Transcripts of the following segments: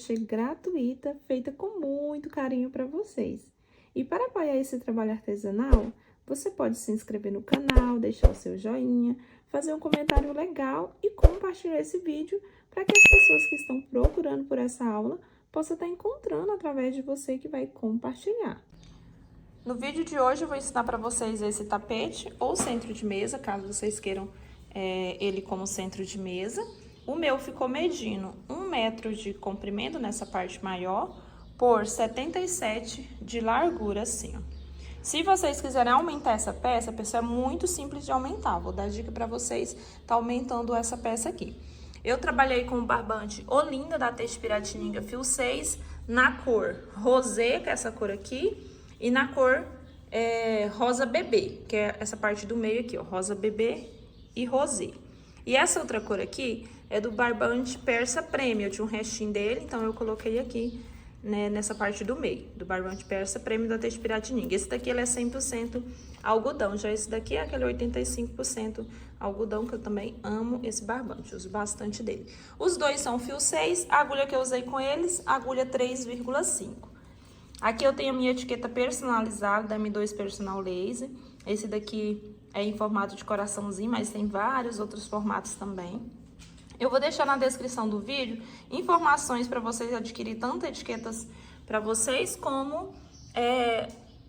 crochê gratuita, feita com muito carinho para vocês. E para apoiar esse trabalho artesanal, você pode se inscrever no canal, deixar o seu joinha, fazer um comentário legal e compartilhar esse vídeo para que as pessoas que estão procurando por essa aula possam estar encontrando através de você que vai compartilhar. No vídeo de hoje eu vou ensinar para vocês esse tapete ou centro de mesa, caso vocês queiram ele como centro de mesa. O meu ficou medindo 1 metro de comprimento nessa parte maior por 77 de largura, assim, ó. Se vocês quiserem aumentar essa peça, pessoal, é muito simples de aumentar. Vou dar dica para vocês, tá aumentando essa peça aqui. Eu trabalhei com o barbante Olinda da Têxtil Piratininga fio 6 na cor rosé, que é essa cor aqui, e na cor rosa bebê, que é essa parte do meio aqui, ó, rosa bebê e rosé. E essa outra cor aqui é do barbante Persa Premium, eu tinha um restinho dele, então eu coloquei aqui, né, nessa parte do meio, do barbante Persa Premium da Têxtil Piratininga. Esse daqui ele é 100% algodão, já esse daqui é aquele 85% algodão, que eu também amo esse barbante, uso bastante dele. Os dois são fio 6, a agulha que eu usei com eles, agulha 3,5. Aqui eu tenho a minha etiqueta personalizada da M2 Personal Laser. Esse daqui é em formato de coraçãozinho, mas tem vários outros formatos também. Eu vou deixar na descrição do vídeo informações para vocês adquirirem tanto etiquetas para vocês, como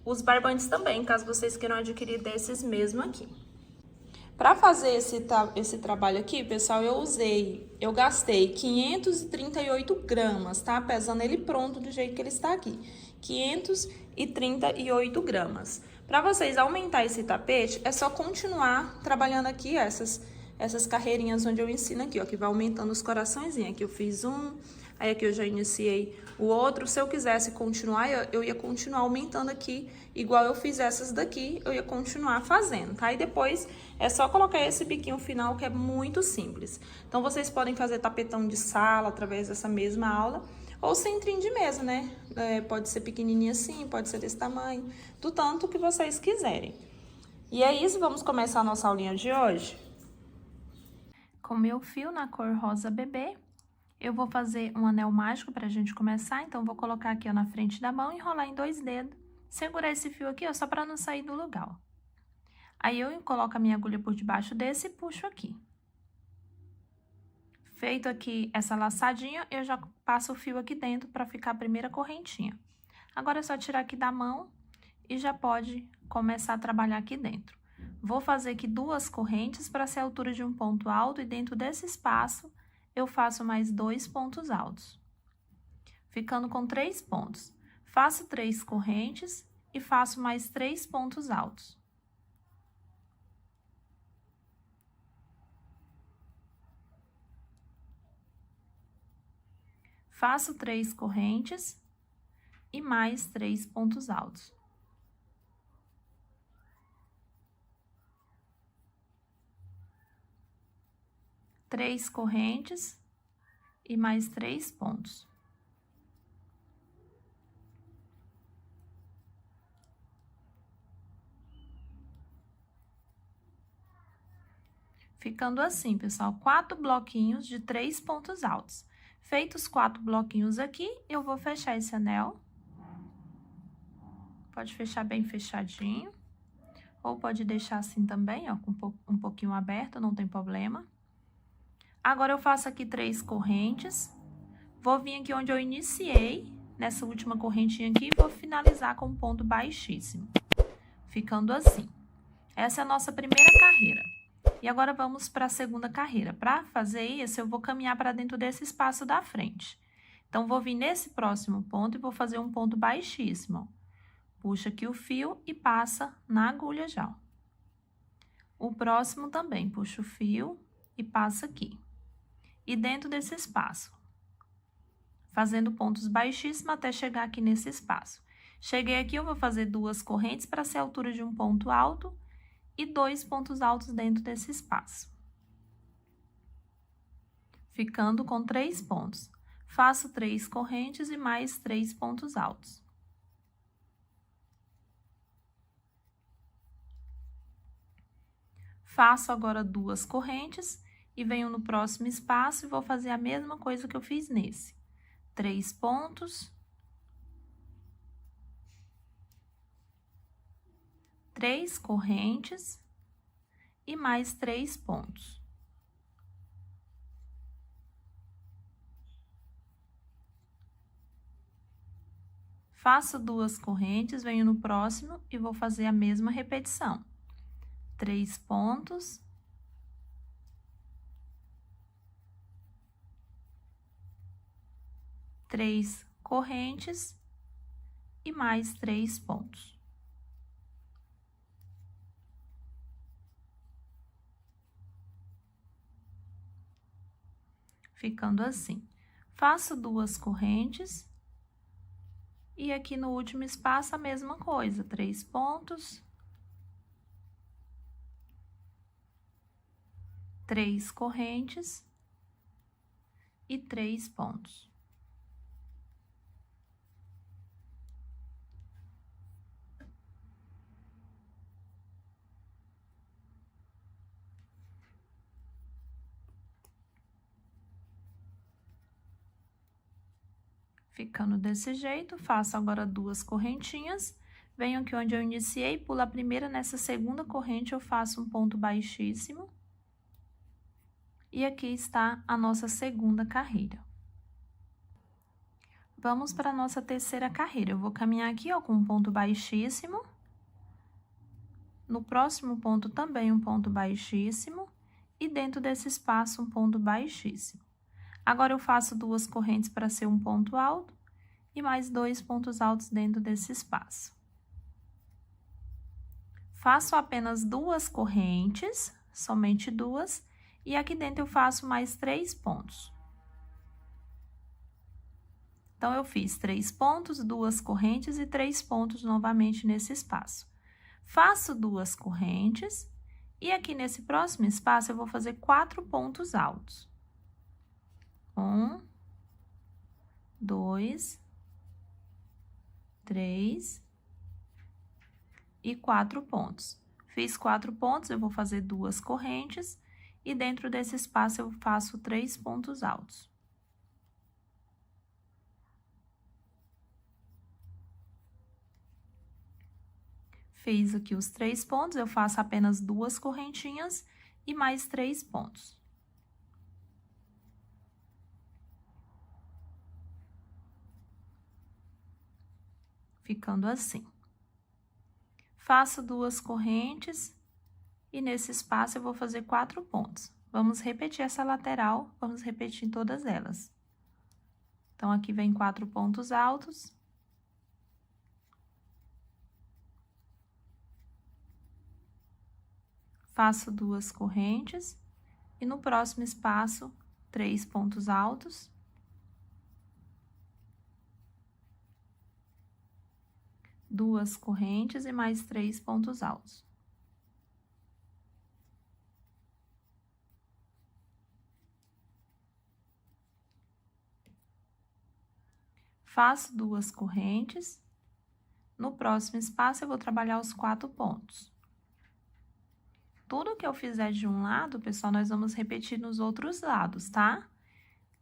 os barbantes também, caso vocês queiram adquirir desses mesmo aqui. Para fazer esse trabalho aqui, pessoal, eu gastei 538 gramas, tá? Pesando ele pronto do jeito que ele está aqui. 538 gramas. Para vocês aumentar esse tapete, é só continuar trabalhando aqui essas carreirinhas onde eu ensino aqui, ó, que vai aumentando os coraçõezinhos. Aqui eu fiz um, aí aqui eu já iniciei o outro. Se eu quisesse continuar, eu ia continuar aumentando aqui, igual eu fiz essas daqui, eu ia continuar fazendo, tá? E depois é só colocar esse biquinho final, que é muito simples. Então, vocês podem fazer tapetão de sala através dessa mesma aula, ou centrinho de mesa, né? Pode ser pequenininho assim, pode ser desse tamanho, do tanto que vocês quiserem. E é isso, vamos começar a nossa aulinha de hoje. Com meu fio na cor rosa bebê, eu vou fazer um anel mágico pra gente começar. Então, vou colocar aqui, ó, na frente da mão, enrolar em 2 dedos, segurar esse fio aqui, ó, só pra não sair do lugar, ó. Aí, eu coloco a minha agulha por debaixo desse e puxo aqui. Feito aqui essa laçadinha, eu já passo o fio aqui dentro pra ficar a primeira correntinha. Agora, é só tirar aqui da mão e já pode começar a trabalhar aqui dentro. Vou fazer aqui 2 correntes para ser a altura de um ponto alto, e dentro desse espaço eu faço mais 2 pontos altos, ficando com 3 pontos. Faço 3 correntes e faço mais 3 pontos altos. Faço 3 correntes e mais 3 pontos altos. Três correntes e mais 3 pontos. Ficando assim, pessoal, 4 bloquinhos de 3 pontos altos. Feitos 4 bloquinhos aqui, eu vou fechar esse anel. Pode fechar bem fechadinho, ou pode deixar assim também, ó, com um pouquinho aberto, não tem problema. Agora, eu faço aqui 3 correntes, vou vir aqui onde eu iniciei, nessa última correntinha aqui, e vou finalizar com um ponto baixíssimo, ficando assim. Essa é a nossa primeira carreira. E agora, vamos para a segunda carreira. Para fazer isso, eu vou caminhar para dentro desse espaço da frente. Então, vou vir nesse próximo ponto e vou fazer um ponto baixíssimo. Puxa aqui o fio e passa na agulha já. O próximo também, puxa o fio e passa aqui. E dentro desse espaço, fazendo pontos baixíssimos até chegar aqui nesse espaço. Cheguei aqui, eu vou fazer 2 correntes para ser a altura de um ponto alto e 2 pontos altos dentro desse espaço, ficando com 3 pontos. Faço 3 correntes e mais 3 pontos altos. Faço agora 2 correntes e venho no próximo espaço e vou fazer a mesma coisa que eu fiz nesse. 3 pontos, 3 correntes e mais 3 pontos. Faço 2 correntes, venho no próximo e vou fazer a mesma repetição. 3 pontos, 3 correntes e mais 3 pontos. Ficando assim. Faço 2 correntes e aqui no último espaço a mesma coisa, 3 pontos, 3 correntes e 3 pontos. Ficando desse jeito, faço agora 2 correntinhas, venho aqui onde eu iniciei, pulo a primeira, nessa segunda corrente eu faço um ponto baixíssimo. E aqui está a nossa segunda carreira. Vamos para a nossa terceira carreira. Eu vou caminhar aqui, ó, com um ponto baixíssimo. No próximo ponto também um ponto baixíssimo. E dentro desse espaço um ponto baixíssimo. Agora eu faço 2 correntes para ser um ponto alto e mais 2 pontos altos dentro desse espaço. Faço apenas 2 correntes, somente 2, e aqui dentro eu faço mais 3 pontos. Então, eu fiz 3 pontos, 2 correntes e 3 pontos novamente nesse espaço. Faço 2 correntes e aqui nesse próximo espaço eu vou fazer 4 pontos altos. 1, 2, 3 e 4 pontos. Fiz 4 pontos, eu vou fazer 2 correntes e dentro desse espaço eu faço 3 pontos altos. Fiz aqui os 3 pontos, eu faço apenas 2 correntinhas e mais 3 pontos. Ficando assim. Faço 2 correntes e nesse espaço eu vou fazer 4 pontos. Vamos repetir essa lateral, vamos repetir todas elas. Então, aqui vem 4 pontos altos. Faço 2 correntes e no próximo espaço, 3 pontos altos. Duas correntes e mais 3 pontos altos. Faço 2 correntes. No próximo espaço, eu vou trabalhar os 4 pontos. Tudo que eu fizer de um lado, pessoal, nós vamos repetir nos outros lados, tá?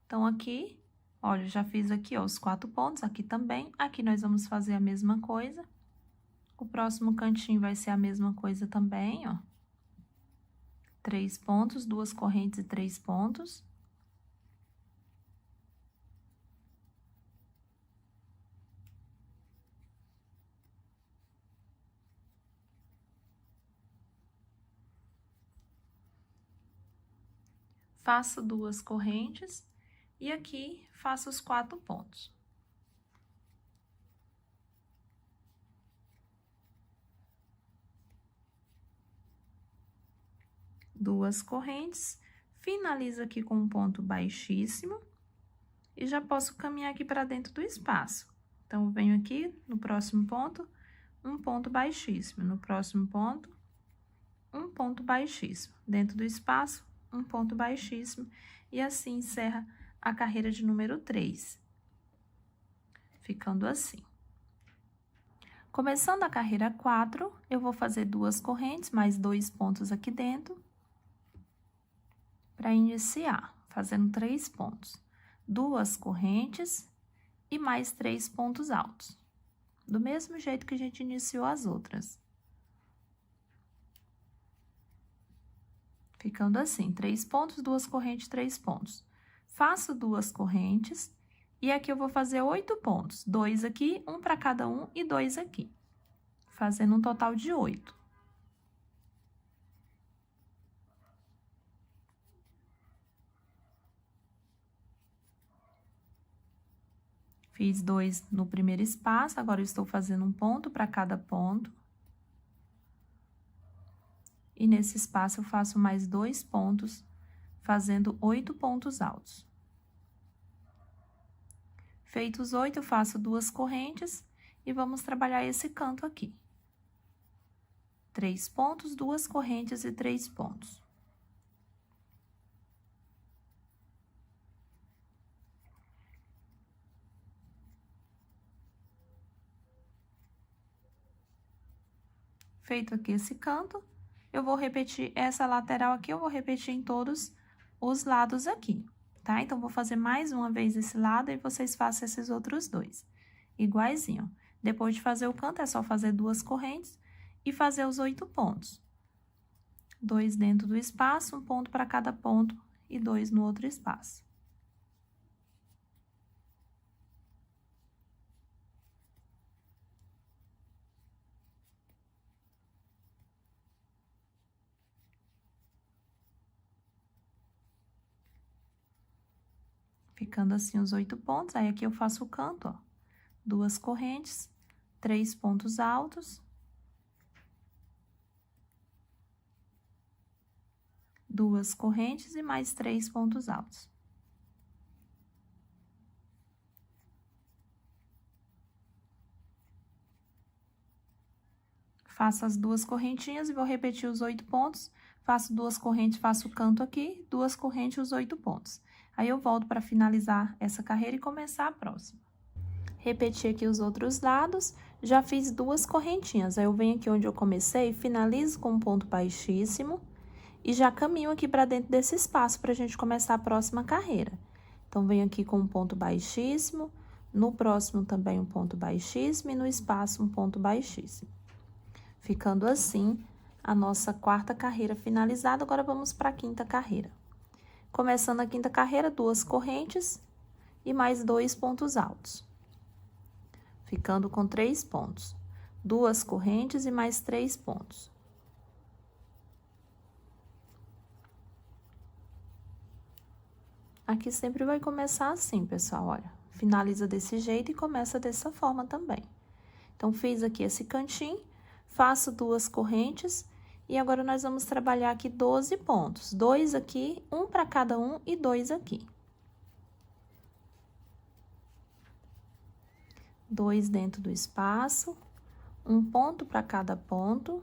Então, aqui, olha, eu já fiz aqui, ó, os 4 pontos, aqui também. Aqui nós vamos fazer a mesma coisa. O próximo cantinho vai ser a mesma coisa também, ó. 3 pontos, 2 correntes e 3 pontos. Faço 2 correntes e aqui faço os 4 pontos. Duas correntes, finalizo aqui com um ponto baixíssimo e já posso caminhar aqui para dentro do espaço. Então, eu venho aqui no próximo ponto, um ponto baixíssimo, no próximo ponto, um ponto baixíssimo, dentro do espaço, um ponto baixíssimo, e assim encerra a carreira de número 3, ficando assim. Começando a carreira 4, eu vou fazer 2 correntes, mais 2 pontos aqui dentro, para iniciar, fazendo 3 pontos. 2 correntes e mais 3 pontos altos. Do mesmo jeito que a gente iniciou as outras. Ficando assim, 3 pontos, 2 correntes, 3 pontos. Faço 2 correntes e aqui eu vou fazer 8 pontos. 2 aqui, 1 para cada um e 2 aqui. Fazendo um total de 8. Fiz 2 no primeiro espaço, agora eu estou fazendo um ponto para cada ponto. E nesse espaço eu faço mais 2 pontos, fazendo 8 pontos altos. Feitos 8, eu faço 2 correntes e vamos trabalhar esse canto aqui. 3 pontos, 2 correntes e 3 pontos. Feito aqui esse canto, eu vou repetir essa lateral aqui, eu vou repetir em todos os lados aqui, tá? Então, vou fazer mais uma vez esse lado e vocês façam esses outros dois, iguaizinho. Depois de fazer o canto, é só fazer 2 correntes e fazer os 8 pontos. 2 dentro do espaço, 1 ponto para cada ponto e 2 no outro espaço. Ficando assim os 8 pontos, aí aqui eu faço o canto, ó. 2 correntes, 3 pontos altos. 2 correntes e mais 3 pontos altos. Faço as 2 correntinhas e vou repetir os 8 pontos. Faço 2 correntes, faço o canto aqui, 2 correntes, os 8 pontos. Aí, eu volto para finalizar essa carreira e começar a próxima. Repeti aqui os outros lados, já fiz 2 correntinhas. Aí, eu venho aqui onde eu comecei, finalizo com um ponto baixíssimo e já caminho aqui para dentro desse espaço para a gente começar a próxima carreira. Então, venho aqui com um ponto baixíssimo, no próximo também um ponto baixíssimo e no espaço um ponto baixíssimo. Ficando assim, a nossa 4ª carreira finalizada, agora vamos para a 5ª carreira. Começando a 5ª carreira, 2 correntes e mais 2 pontos altos. Ficando com 3 pontos. 2 correntes e mais 3 pontos. Aqui sempre vai começar assim, pessoal, olha. Finaliza desse jeito e começa dessa forma também. Então, fiz aqui esse cantinho, faço 2 correntes e agora nós vamos trabalhar aqui 12 pontos. 2 aqui, 1 para cada um e 2 aqui. 2 dentro do espaço, 1 ponto para cada ponto.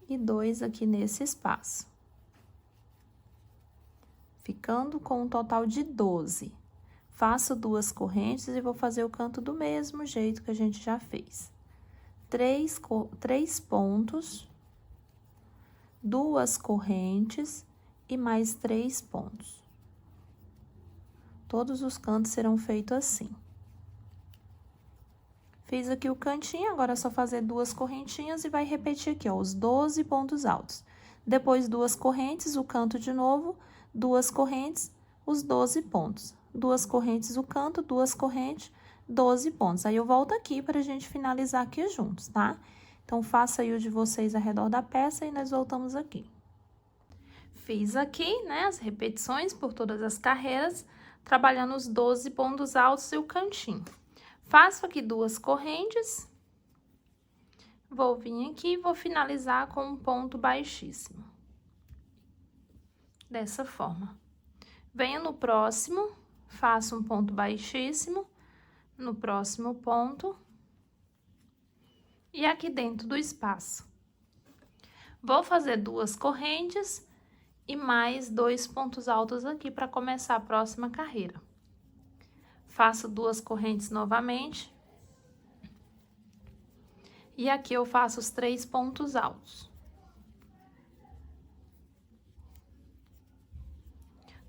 E 2 aqui nesse espaço. Ficando com um total de 12. Faço 2 correntes e vou fazer o canto do mesmo jeito que a gente já fez. 3 pontos, 2 correntes e mais 3 pontos. Todos os cantos serão feitos assim. Fiz aqui o cantinho, agora é só fazer 2 correntinhas e vai repetir aqui, ó, os 12 pontos altos. Depois, 2 correntes, o canto de novo, 2 correntes, os 12 pontos. 2 correntes, o canto, 2 correntes, 12 pontos. Aí, eu volto aqui para a gente finalizar aqui juntos, tá? Então, faça aí o de vocês ao redor da peça e nós voltamos aqui. Fiz aqui, né, as repetições por todas as carreiras, trabalhando os 12 pontos altos e o cantinho. Faço aqui 2 correntes, vou vir aqui e vou finalizar com um ponto baixíssimo. Dessa forma. Venho no próximo, faço um ponto baixíssimo, no próximo ponto, e aqui dentro do espaço. Vou fazer 2 correntes e mais 2 pontos altos aqui para começar a próxima carreira. Faço 2 correntes novamente. E aqui eu faço os 3 pontos altos.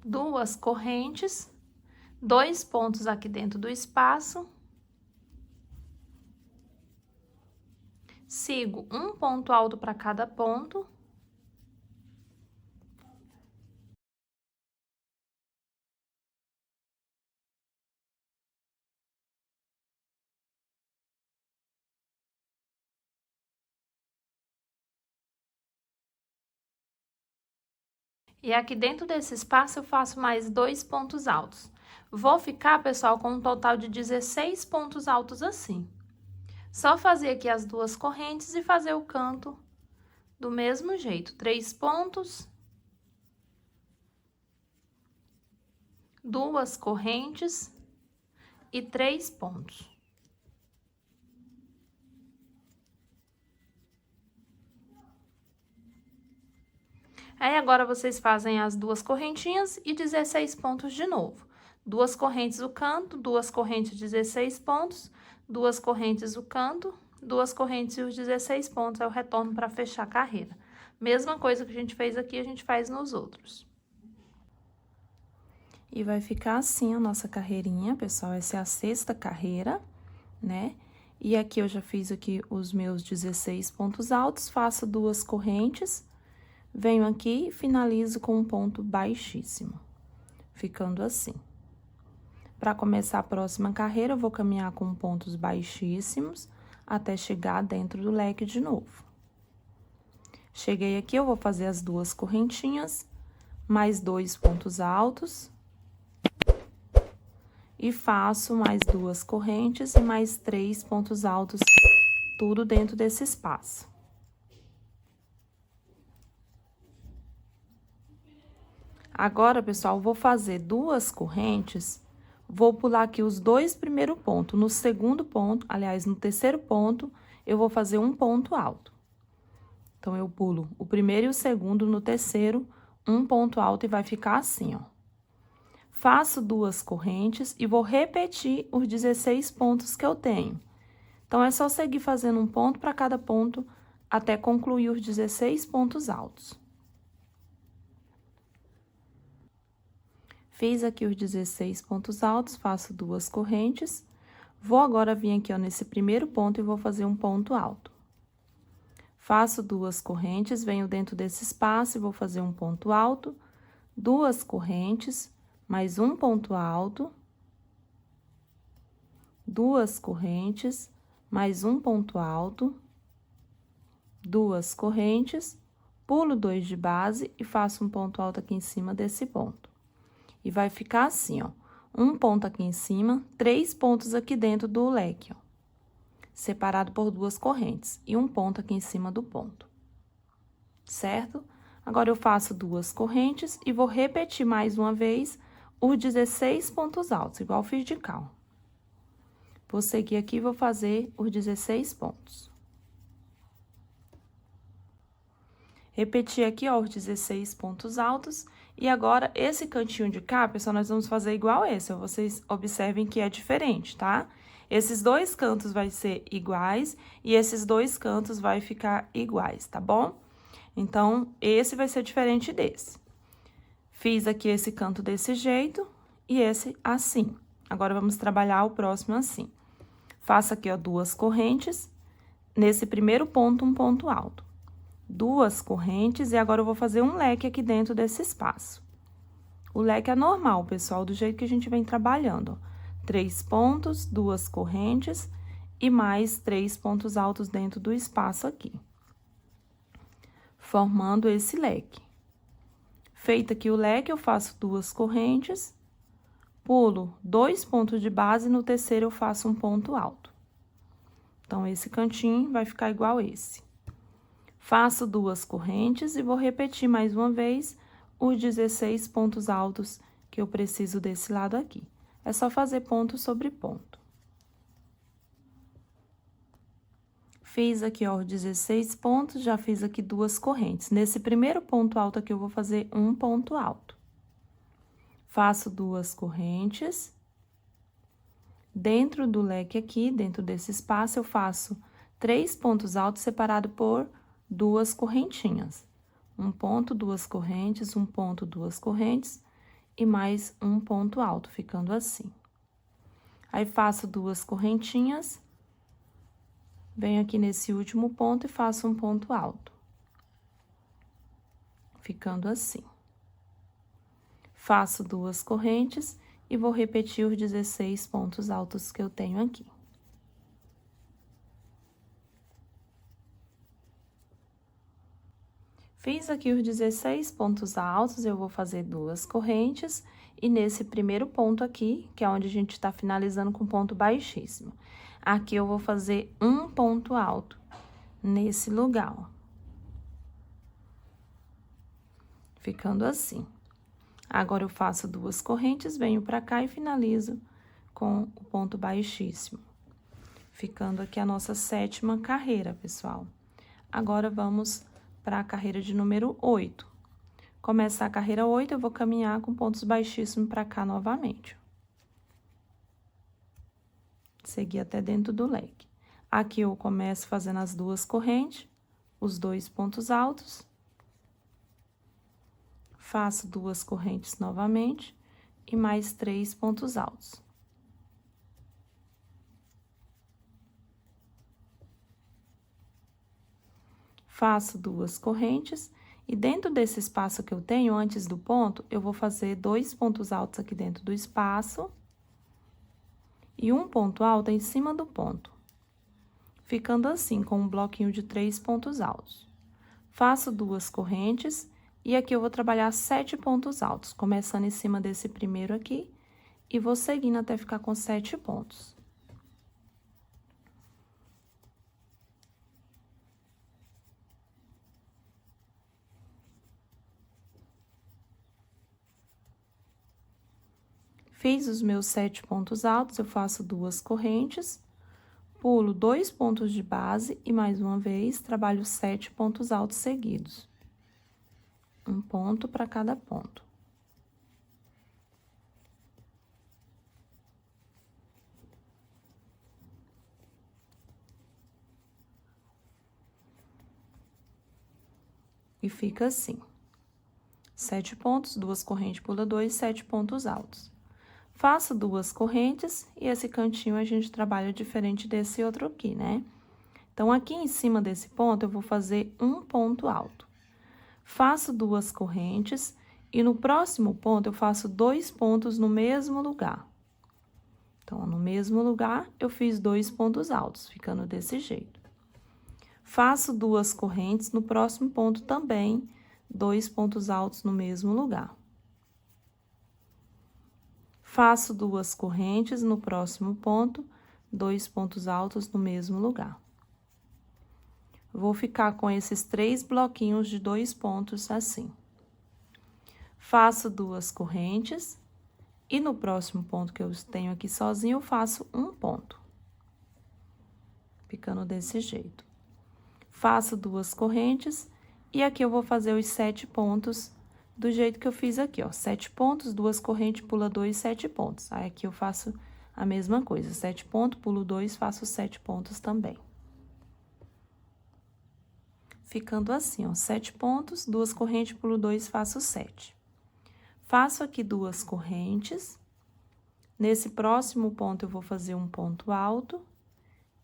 2 correntes, 2 pontos aqui dentro do espaço. Sigo um ponto alto para cada ponto. E aqui dentro desse espaço eu faço mais 2 pontos altos. Vou ficar, pessoal, com um total de 16 pontos altos assim. Só fazer aqui as 2 correntes e fazer o canto do mesmo jeito. 3 pontos, 2 correntes e 3 pontos. Aí, agora, vocês fazem as 2 correntinhas e 16 pontos de novo. 2 correntes o canto, 2 correntes, 16 pontos, 2 correntes o canto, 2 correntes e os 16 pontos. É o retorno para fechar a carreira. Mesma coisa que a gente fez aqui, a gente faz nos outros. E vai ficar assim a nossa carreirinha, pessoal. Essa é a 6ª carreira, né? E aqui eu já fiz aqui os meus 16 pontos altos, faço 2 correntes. Venho aqui e finalizo com um ponto baixíssimo, ficando assim. Para começar a próxima carreira, eu vou caminhar com pontos baixíssimos até chegar dentro do leque de novo. Cheguei aqui, eu vou fazer as 2 correntinhas, mais 2 pontos altos. E faço mais 2 correntes e mais 3 pontos altos, tudo dentro desse espaço. Agora, pessoal, vou fazer 2 correntes, vou pular aqui os 2 primeiros pontos. No segundo ponto, aliás, no terceiro ponto, eu vou fazer um ponto alto. Então, eu pulo o primeiro e o segundo, no terceiro, um ponto alto e vai ficar assim, ó. Faço 2 correntes e vou repetir os 16 pontos que eu tenho. Então, é só seguir fazendo um ponto para cada ponto até concluir os 16 pontos altos. Fiz aqui os 16 pontos altos, faço 2 correntes. Vou agora vir aqui, ó, nesse primeiro ponto e vou fazer um ponto alto. Faço 2 correntes, venho dentro desse espaço e vou fazer um ponto alto. 2 correntes, mais um ponto alto. 2 correntes, mais um ponto alto. 2 correntes, pulo 2 de base e faço um ponto alto aqui em cima desse ponto. E vai ficar assim, ó, um ponto aqui em cima, 3 pontos aqui dentro do leque, ó, separado por 2 correntes, e um ponto aqui em cima do ponto, certo? Agora, eu faço 2 correntes e vou repetir mais uma vez os 16 pontos altos, igual fiz de cá, ó. Vou seguir aqui e vou fazer os 16 pontos. Repeti aqui, ó, os 16 pontos altos. E agora, esse cantinho de cá, pessoal, nós vamos fazer igual esse, ó. Vocês observem que é diferente, tá? Esses 2 cantos vai ser iguais e esses 2 cantos vai ficar iguais, tá bom? Então, esse vai ser diferente desse. Fiz aqui esse canto desse jeito e esse assim. Agora, vamos trabalhar o próximo assim. Faço aqui, ó, 2 correntes. Nesse primeiro ponto, um ponto alto. 2 correntes e agora eu vou fazer um leque aqui dentro desse espaço. O leque é normal, pessoal, do jeito que a gente vem trabalhando, ó. 3 pontos, 2 correntes e mais 3 pontos altos dentro do espaço aqui. Formando esse leque. Feito aqui o leque, eu faço 2 correntes, pulo 2 pontos de base e no terceiro eu faço um ponto alto. Então, esse cantinho vai ficar igual esse. Faço 2 correntes e vou repetir mais uma vez os 16 pontos altos que eu preciso desse lado aqui. É só fazer ponto sobre ponto. Fiz aqui, ó, 16 pontos, já fiz aqui 2 correntes. Nesse primeiro ponto alto aqui, eu vou fazer um ponto alto. Faço 2 correntes. Dentro do leque aqui, dentro desse espaço, eu faço 3 pontos altos separados por 2 correntinhas. Um ponto, 2 correntes, um ponto, 2 correntes e mais um ponto alto, ficando assim. Aí, faço 2 correntinhas, venho aqui nesse último ponto e faço um ponto alto, ficando assim. Faço 2 correntes e vou repetir os 16 pontos altos que eu tenho aqui. Fiz aqui os 16 pontos altos, eu vou fazer 2 correntes, e nesse primeiro ponto aqui, que é onde a gente tá finalizando com ponto baixíssimo, aqui eu vou fazer um ponto alto, nesse lugar, ó. Ficando assim. Agora, eu faço 2 correntes, venho pra cá e finalizo com o ponto baixíssimo. Ficando aqui a nossa 7ª carreira, pessoal. Agora, vamos para a carreira de número 8. Começar a carreira 8, eu vou caminhar com pontos baixíssimos para cá novamente. Seguir até dentro do leque. Aqui eu começo fazendo as 2 correntes, os 2 pontos altos. Faço 2 correntes novamente e mais 3 pontos altos. Faço 2 correntes e dentro desse espaço que eu tenho, antes do ponto, eu vou fazer 2 pontos altos aqui dentro do espaço e um ponto alto em cima do ponto, ficando assim, com um bloquinho de 3 pontos altos. Faço 2 correntes e aqui eu vou trabalhar 7 pontos altos, começando em cima desse primeiro aqui e vou seguindo até ficar com 7 pontos. Fiz os meus 7 pontos altos, eu faço 2 correntes, pulo 2 pontos de base e, mais uma vez, trabalho 7 pontos altos seguidos. Um ponto para cada ponto. E fica assim. 7 pontos, 2 correntes, pula 2, 7 pontos altos. Faço 2 correntes e esse cantinho a gente trabalha diferente desse outro aqui, né? Então, aqui em cima desse ponto, eu vou fazer um ponto alto. Faço 2 correntes e no próximo ponto, eu faço 2 pontos no mesmo lugar. Então, no mesmo lugar, eu fiz 2 pontos altos, ficando desse jeito. Faço 2 correntes, no próximo ponto também, 2 pontos altos no mesmo lugar. Faço 2 correntes, no próximo ponto, 2 pontos altos no mesmo lugar. Vou ficar com esses 3 bloquinhos de 2 pontos assim. Faço 2 correntes e no próximo ponto que eu tenho aqui sozinho, eu faço um ponto. Ficando desse jeito. Faço 2 correntes e aqui eu vou fazer os 7 pontos do jeito que eu fiz aqui, ó. 7 pontos, 2 correntes, pula 2, 7 pontos. Aí, aqui eu faço a mesma coisa. 7 pontos, pulo 2, faço 7 pontos também. Ficando assim, ó. 7 pontos, 2 correntes, pulo 2, faço 7. Faço aqui 2 correntes. Nesse próximo ponto, eu vou fazer um ponto alto.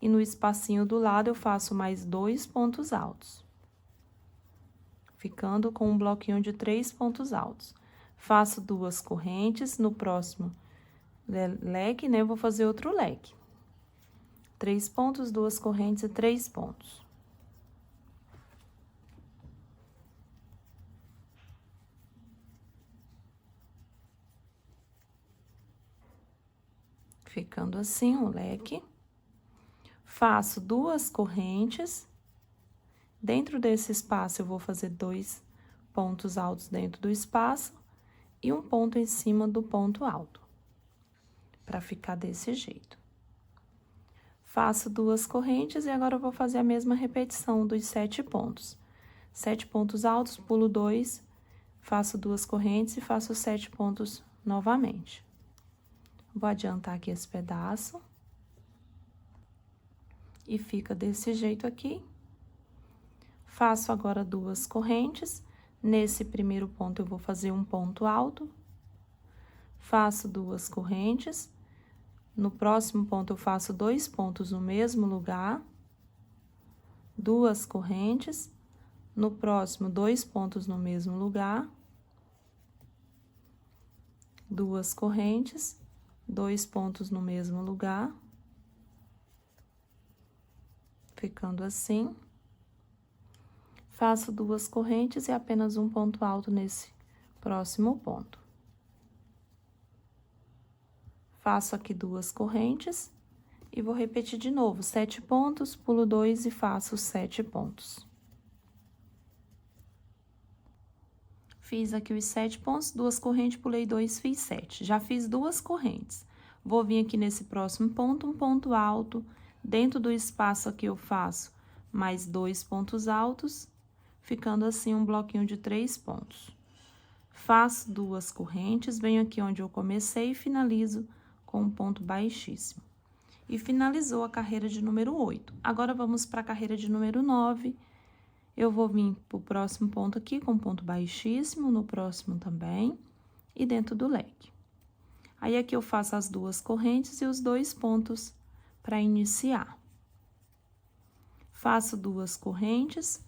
E no espacinho do lado, eu faço mais 2 pontos altos. Ficando com um bloquinho de 3 pontos altos. Faço 2 correntes, no próximo leque, né, eu vou fazer outro leque. 3 pontos, 2 correntes e 3 pontos. Ficando assim o leque. Faço 2 correntes. Dentro desse espaço, eu vou fazer 2 pontos altos dentro do espaço e um ponto em cima do ponto alto, para ficar desse jeito. Faço 2 correntes e agora eu vou fazer a mesma repetição dos 7 pontos. 7 pontos altos, pulo 2, faço 2 correntes e faço 7 pontos novamente. Vou adiantar aqui esse pedaço. E fica desse jeito aqui. Faço agora 2 correntes. Nesse primeiro ponto, eu vou fazer um ponto alto. Faço 2 correntes. No próximo ponto, eu faço 2 pontos no mesmo lugar. 2 correntes. No próximo, 2 pontos no mesmo lugar. 2 correntes. 2 pontos no mesmo lugar. Ficando assim. Faço 2 correntes e apenas um ponto alto nesse próximo ponto. Faço aqui 2 correntes e vou repetir de novo, 7 pontos, pulo 2 e faço 7 pontos. Fiz aqui os 7 pontos, 2 correntes, pulei 2, fiz 7. Já fiz 2 correntes. Vou vir aqui nesse próximo ponto, um ponto alto. Dentro do espaço aqui eu faço mais 2 pontos altos, ficando assim um bloquinho de 3 pontos. Faço 2 correntes, venho aqui onde eu comecei e finalizo com um ponto baixíssimo. E finalizou a carreira de número 8. Agora, vamos para a carreira de número 9. Eu vou vir para o próximo ponto aqui com ponto baixíssimo, no próximo também, e dentro do leque. Aí, aqui eu faço as 2 correntes e os 2 pontos para iniciar. Faço 2 correntes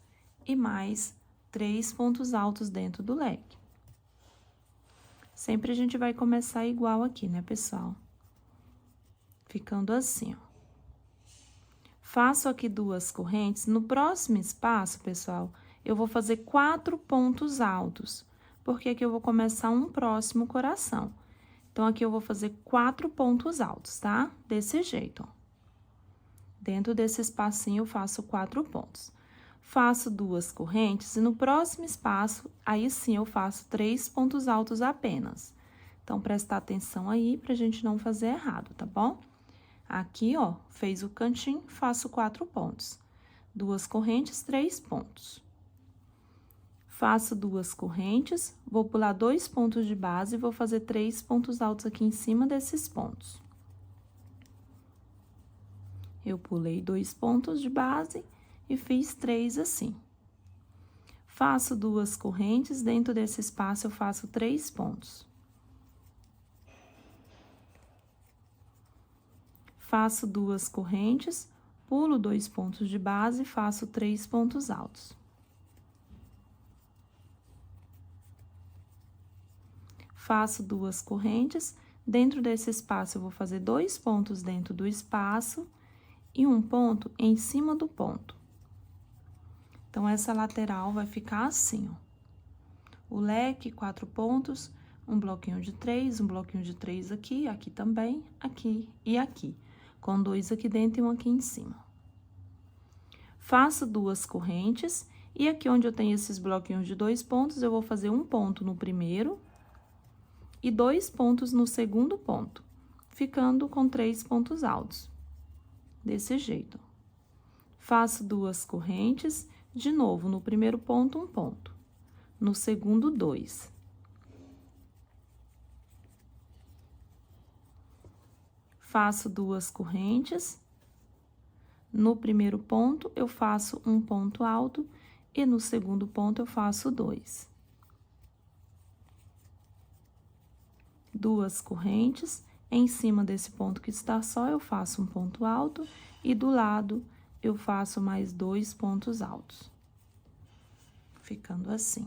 e mais 3 pontos altos dentro do leque. Sempre a gente vai começar igual aqui, né, pessoal? Ficando assim, ó. Faço aqui 2 correntes. No próximo espaço, pessoal, eu vou fazer 4 pontos altos, porque aqui eu vou começar um próximo coração. Então, aqui eu vou fazer 4 pontos altos, tá? Desse jeito, ó. Dentro desse espacinho, eu faço 4 pontos. Faço 2 correntes e no próximo espaço, aí sim, eu faço 3 pontos altos apenas. Então, prestar atenção aí pra gente não fazer errado, tá bom? Aqui, ó, fez o cantinho, faço 4 pontos. 2 correntes, 3 pontos. Faço 2 correntes, vou pular 2 pontos de base e vou fazer 3 pontos altos aqui em cima desses pontos. Eu pulei 2 pontos de base e fiz 3 assim. Faço 2 correntes, dentro desse espaço eu faço 3 pontos. Faço 2 correntes, pulo 2 pontos de base e faço 3 pontos altos. Faço 2 correntes, dentro desse espaço eu vou fazer 2 pontos dentro do espaço e um ponto em cima do ponto. Então, essa lateral vai ficar assim, ó. O leque, 4 pontos, um bloquinho de 3, um bloquinho de 3 aqui, aqui também, aqui e aqui. Com 2 aqui dentro e um aqui em cima. Faço 2 correntes, e aqui onde eu tenho esses bloquinhos de 2 pontos, eu vou fazer um ponto no primeiro e 2 pontos no segundo ponto, ficando com 3 pontos altos. Desse jeito. Faço 2 correntes, de novo, no primeiro ponto, um ponto. No segundo, 2. Faço 2 correntes. No primeiro ponto, eu faço um ponto alto e no segundo ponto, eu faço 2. 2 correntes, em cima desse ponto que está só, eu faço um ponto alto e do lado, eu faço mais 2 pontos altos. Ficando assim.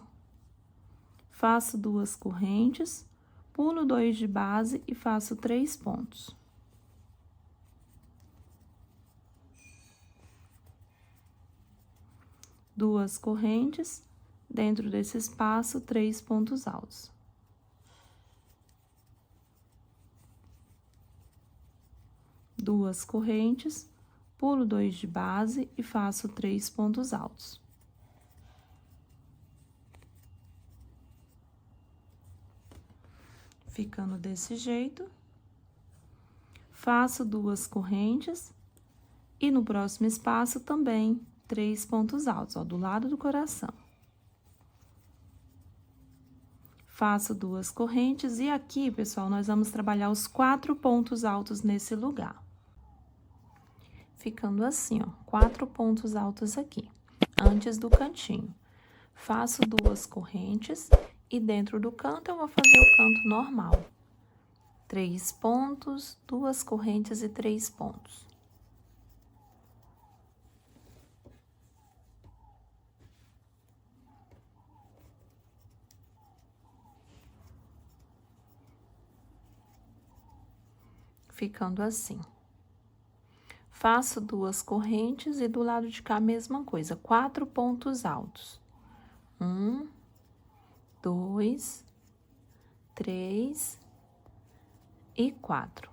Faço 2 correntes, pulo 2 de base e faço 3 pontos. Duas correntes, dentro desse espaço, 3 pontos altos. Duas correntes, pulo 2 de base e faço 3 pontos altos. Ficando desse jeito. Faço 2 correntes. E no próximo espaço também 3 pontos altos, ó, do lado do coração. Faço 2 correntes e aqui, pessoal, nós vamos trabalhar os 4 pontos altos nesse lugar. Ficando assim, ó, 4 pontos altos aqui, antes do cantinho. Faço 2 correntes e dentro do canto eu vou fazer o canto normal. 3 pontos, 2 correntes e 3 pontos. Ficando assim. Faço 2 correntes e do lado de cá a mesma coisa, 4 pontos altos. 1, 2, 3 e 4.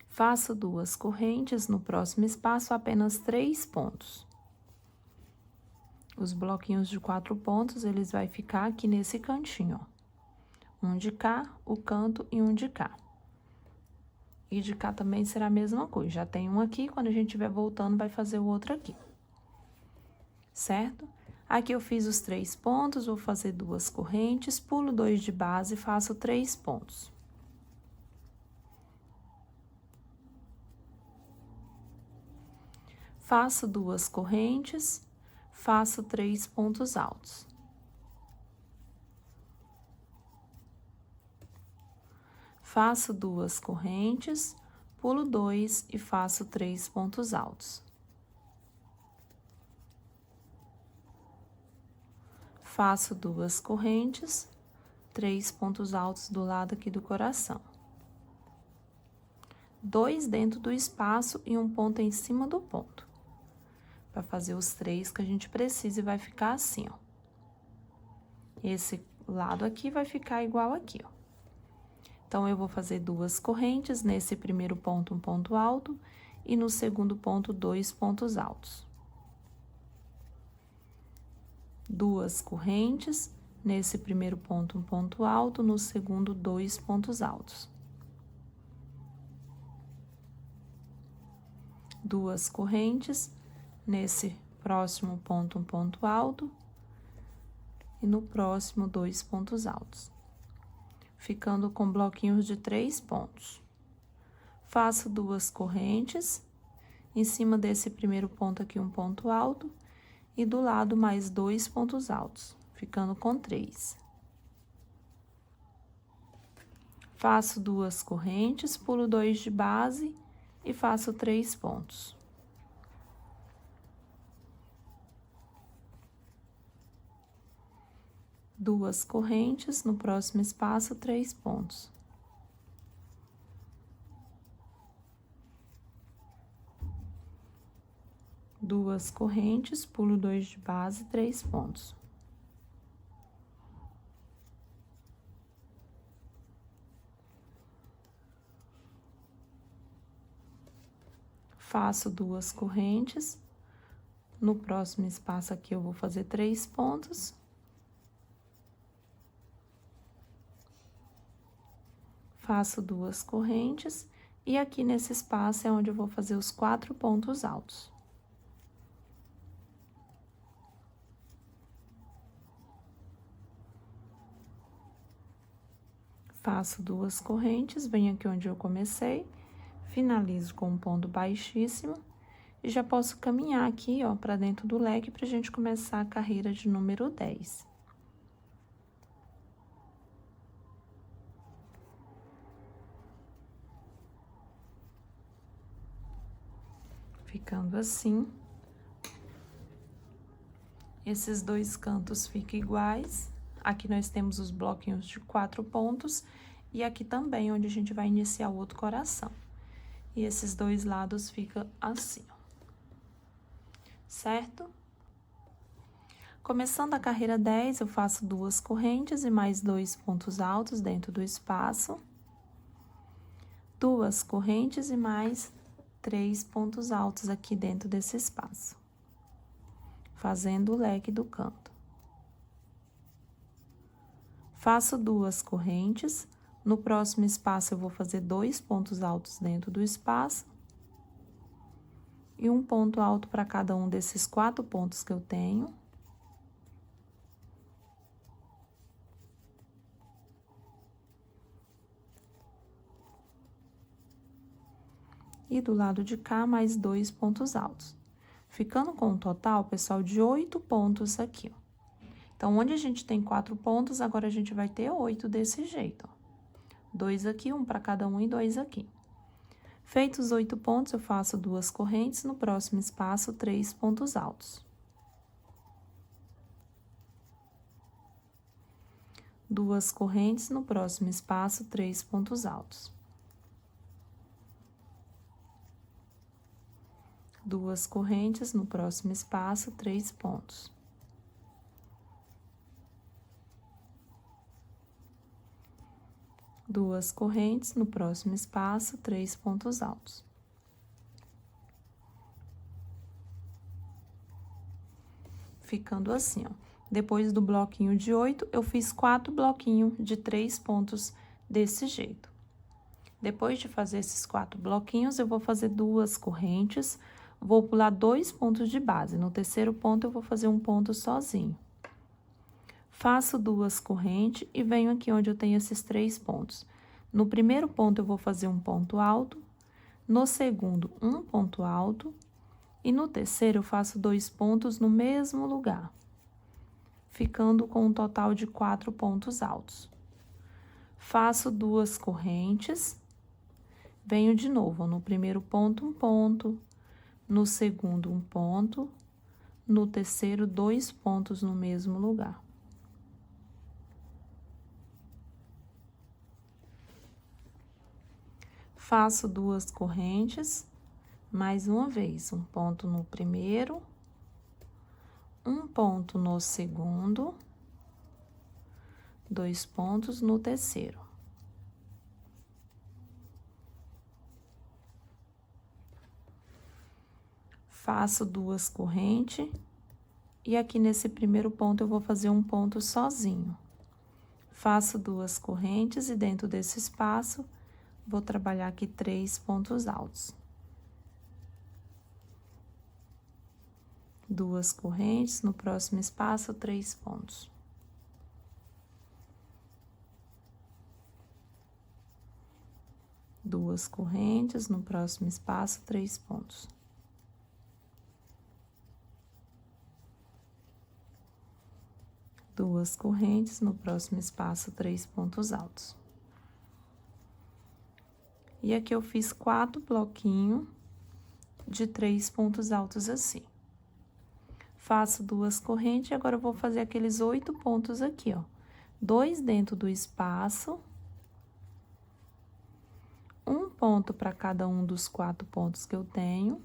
Faço 2 correntes, no próximo espaço apenas 3 pontos. Os bloquinhos de 4 pontos, eles vai ficar aqui nesse cantinho, ó. Um de cá, o canto e um de cá. E de cá também será a mesma coisa. Já tem um aqui, quando a gente estiver voltando, vai fazer o outro aqui. Certo? Aqui eu fiz os 3 pontos, vou fazer 2 correntes, pulo 2 de base e faço 3 pontos. Faço 2 correntes, faço 3 pontos altos. Faço 2 correntes, pulo 2 e faço 3 pontos altos. Faço 2 correntes, 3 pontos altos do lado aqui do coração. 2 dentro do espaço e um ponto em cima do ponto. Para fazer os 3 que a gente precisa e vai ficar assim, ó. Esse lado aqui vai ficar igual aqui, ó. Então, eu vou fazer 2 correntes, nesse primeiro ponto, um ponto alto, e no segundo ponto, 2 pontos altos. 2 correntes, nesse primeiro ponto, um ponto alto, no segundo, 2 pontos altos. 2 correntes, nesse próximo ponto, um ponto alto, e no próximo, 2 pontos altos. Ficando com bloquinhos de 3 pontos. Faço 2 correntes, em cima desse primeiro ponto aqui um ponto alto, e do lado mais 2 pontos altos, ficando com 3. Faço 2 correntes, pulo 2 de base e faço 3 pontos. Duas correntes, no próximo espaço, 3 pontos. Duas correntes, pulo 2 de base, 3 pontos. Faço 2 correntes, no próximo espaço aqui eu vou fazer 3 pontos. Faço 2 correntes, e aqui nesse espaço é onde eu vou fazer os 4 pontos altos. Faço 2 correntes, venho aqui onde eu comecei, finalizo com um ponto baixíssimo, e já posso caminhar aqui, ó, pra dentro do leque pra gente começar a carreira de número 10. Ficando assim. Esses dois cantos ficam iguais. Aqui nós temos os bloquinhos de 4 pontos, e aqui também, onde a gente vai iniciar o outro coração. E esses dois lados ficam assim, ó. Certo? Começando a carreira 10, eu faço 2 correntes e mais 2 pontos altos dentro do espaço. 2 correntes e mais 3 pontos altos aqui dentro desse espaço, fazendo o leque do canto. Faço 2 correntes, no próximo espaço eu vou fazer 2 pontos altos dentro do espaço, E um ponto alto para cada um desses 4 pontos que eu tenho. E do lado de cá, mais 2 pontos altos. Ficando com um total, pessoal, de 8 pontos aqui, ó. Então, onde a gente tem 4 pontos, agora a gente vai ter 8 desse jeito, ó. 2 aqui, um para cada um e 2 aqui. Feitos os 8 pontos, eu faço 2 correntes, no próximo espaço, 3 pontos altos. 2 correntes, no próximo espaço, 3 pontos altos. 2 correntes, no próximo espaço, 3 pontos. Duas correntes, no próximo espaço, 3 pontos altos. Ficando assim, ó. Depois do bloquinho de 8, eu fiz 4 bloquinhos de 3 pontos desse jeito. Depois de fazer esses 4 bloquinhos, eu vou fazer 2 correntes, vou pular 2 pontos de base. No terceiro ponto, eu vou fazer um ponto sozinho. Faço 2 correntes e venho aqui onde eu tenho esses 3 pontos. No primeiro ponto, eu vou fazer um ponto alto, no segundo, um ponto alto, e no terceiro, eu faço 2 pontos no mesmo lugar, ficando com um total de 4 pontos altos. Faço 2 correntes, venho de novo, no primeiro ponto, um ponto, no segundo, um ponto, no terceiro, 2 pontos no mesmo lugar. Faço 2 correntes, mais uma vez, um ponto no primeiro, um ponto no segundo, 2 pontos no terceiro. Faço 2 correntes, e aqui nesse primeiro ponto eu vou fazer um ponto sozinho. Faço 2 correntes e dentro desse espaço, vou trabalhar aqui 3 pontos altos. 2 correntes, no próximo espaço, 3 pontos. Duas correntes, no próximo espaço, 3 pontos. Duas correntes, no próximo espaço, 3 pontos altos. E aqui eu fiz 4 bloquinhos de 3 pontos altos assim. Faço 2 correntes e agora eu vou fazer aqueles 8 pontos aqui, ó. 2 dentro do espaço. Um ponto para cada um dos 4 pontos que eu tenho.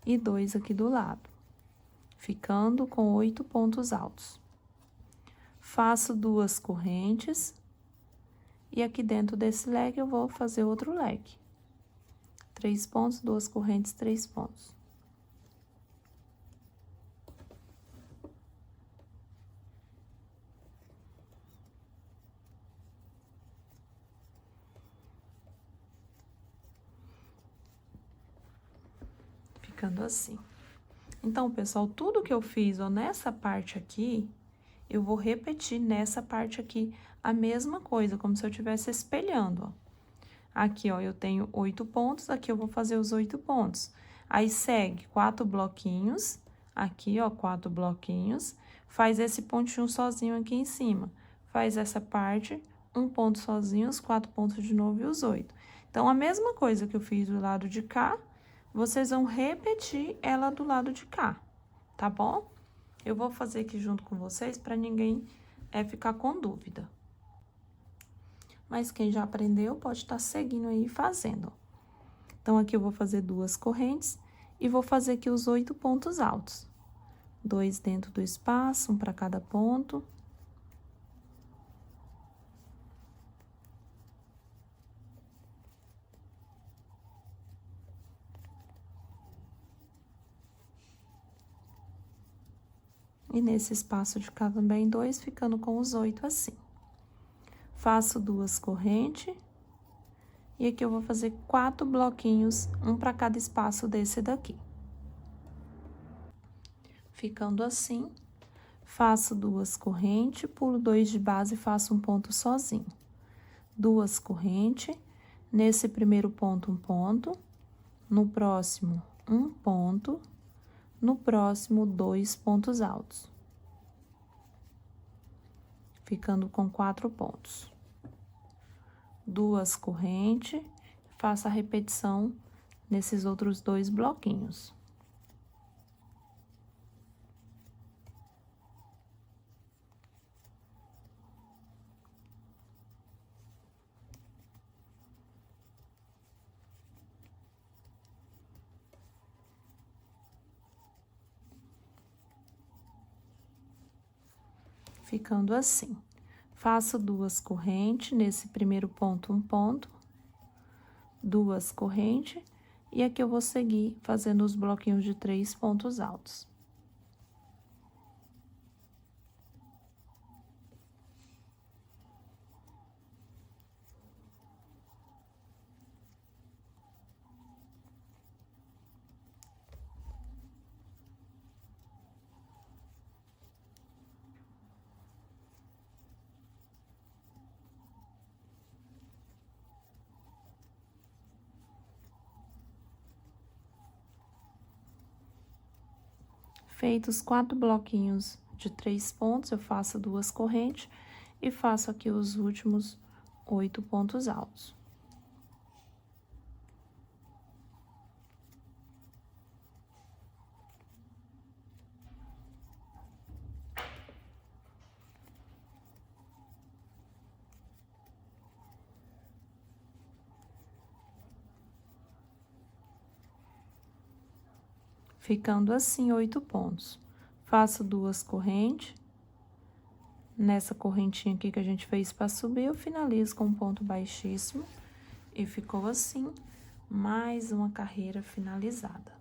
E 2 aqui do lado, ficando com 8 pontos altos. Faço 2 correntes, e aqui dentro desse leque eu vou fazer outro leque. 3 pontos, 2 correntes, 3 pontos. Ficando assim. Então, pessoal, tudo que eu fiz, ó, nessa parte aqui, eu vou repetir nessa parte aqui a mesma coisa, como se eu estivesse espelhando, ó. Aqui, ó, eu tenho 8 pontos, aqui eu vou fazer os 8 pontos. Aí, segue 4 bloquinhos, aqui, ó, 4 bloquinhos, faz esse pontinho sozinho aqui em cima. Faz essa parte, um ponto sozinho, os 4 pontos de novo e os 8. Então, a mesma coisa que eu fiz do lado de cá, vocês vão repetir ela do lado de cá, tá bom? Eu vou fazer aqui junto com vocês para ninguém ficar com dúvida. Mas quem já aprendeu pode estar seguindo aí e fazendo. Então, aqui eu vou fazer 2 correntes e vou fazer aqui os 8 pontos altos. 2 dentro do espaço, um para cada ponto. E nesse espaço de cá também, 2, ficando com os 8 assim. faço 2 correntes, e aqui eu vou fazer 4 bloquinhos, um para cada espaço desse daqui. Ficando assim, faço 2 correntes, pulo 2 de base e faço um ponto sozinho. 2 correntes, nesse primeiro ponto, um ponto, no próximo, um ponto, no próximo, 2 pontos altos. Ficando com 4 pontos. 2 correntes, faço a repetição nesses outros 2 bloquinhos. Ficando assim. Faço 2 correntes, nesse primeiro ponto, um ponto, 2 correntes, e aqui eu vou seguir fazendo os bloquinhos de 3 pontos altos. Feitos 4 bloquinhos de 3 pontos, eu faço 2 correntes e faço aqui os últimos 8 pontos altos. Ficando assim 8 pontos. Faço 2 correntes. Nessa correntinha aqui que a gente fez para subir, eu finalizo com um ponto baixíssimo. E ficou assim, mais uma carreira finalizada.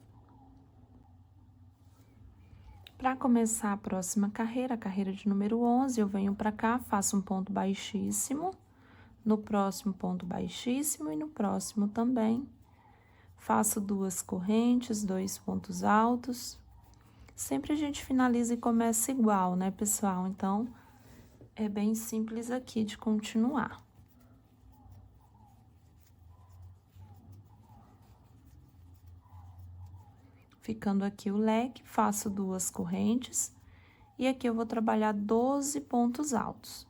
Para começar a próxima carreira, a carreira de número 11, eu venho para cá, faço um ponto baixíssimo. No próximo, ponto baixíssimo, e no próximo também. Faço 2 correntes, 2 pontos altos. Sempre a gente finaliza e começa igual, né, pessoal? Então, é bem simples aqui de continuar. Ficando aqui o leque, faço 2 correntes. E aqui eu vou trabalhar 12 pontos altos.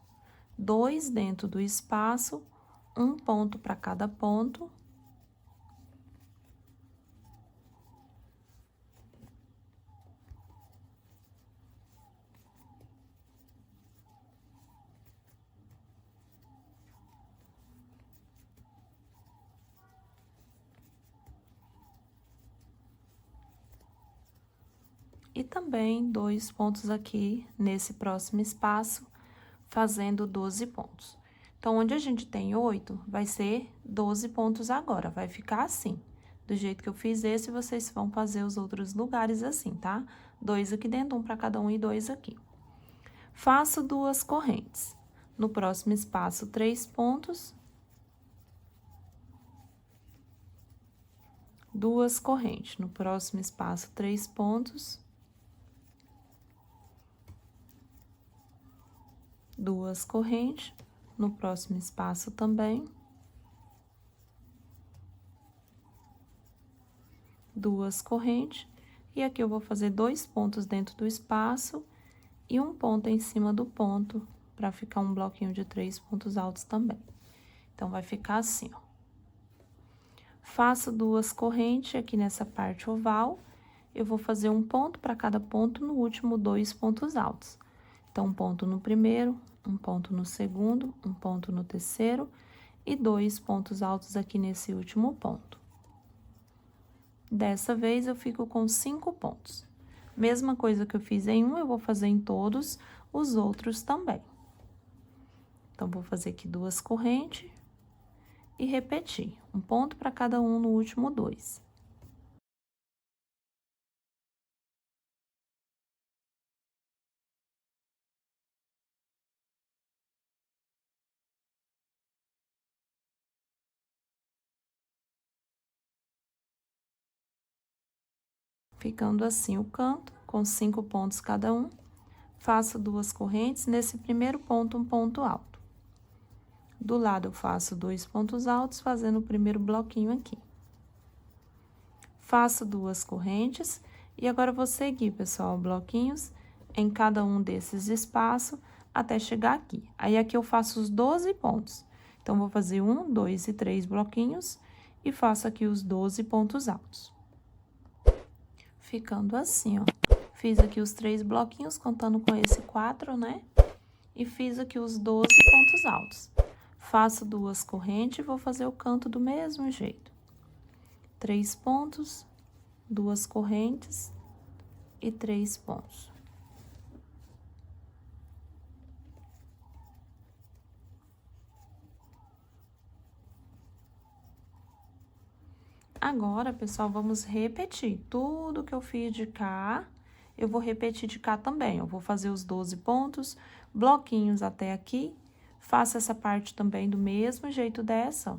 2 dentro do espaço, um ponto para cada ponto. E também 2 pontos aqui nesse próximo espaço, fazendo 12 pontos. Então, onde a gente tem 8, vai ser 12 pontos agora, vai ficar assim. Do jeito que eu fiz esse, vocês vão fazer os outros lugares assim, tá? 2 aqui dentro, um para cada um e 2 aqui. Faço 2 correntes. No próximo espaço, 3 pontos. 2 correntes. No próximo espaço, 3 pontos. 2 correntes. No próximo espaço também. 2 correntes. E aqui eu vou fazer 2 pontos dentro do espaço e um ponto em cima do ponto, para ficar um bloquinho de 3 pontos altos também. Então, vai ficar assim, ó. Faço 2 correntes aqui nessa parte oval. Eu vou fazer um ponto para cada ponto no último 2 pontos altos. Então, um ponto no primeiro, um ponto no segundo, um ponto no terceiro e 2 pontos altos aqui nesse último ponto. Dessa vez, eu fico com 5 pontos. Mesma coisa que eu fiz em um, eu vou fazer em todos os outros também. Então, vou fazer aqui 2 correntes e repetir. Um ponto para cada um no último 2. Ficando assim o canto, com 5 pontos cada um, faço 2 correntes, nesse primeiro ponto, um ponto alto. Do lado, eu faço 2 pontos altos, fazendo o primeiro bloquinho aqui. Faço 2 correntes, e agora eu vou seguir, pessoal, bloquinhos em cada um desses espaços, até chegar aqui. Aí, aqui eu faço os 12 pontos. Então, vou fazer 1, 2 e 3 bloquinhos, e faço aqui os 12 pontos altos. Ficando assim, ó. Fiz aqui os 3 bloquinhos, contando com esse 4, né? E fiz aqui os 12 pontos altos. Faço 2 correntes e vou fazer o canto do mesmo jeito. 3 pontos, 2 correntes e 3 pontos. Agora, pessoal, vamos repetir tudo que eu fiz de cá. Eu vou repetir de cá também. Eu vou fazer os 12 pontos, bloquinhos até aqui. Faço essa parte também do mesmo jeito dessa, ó.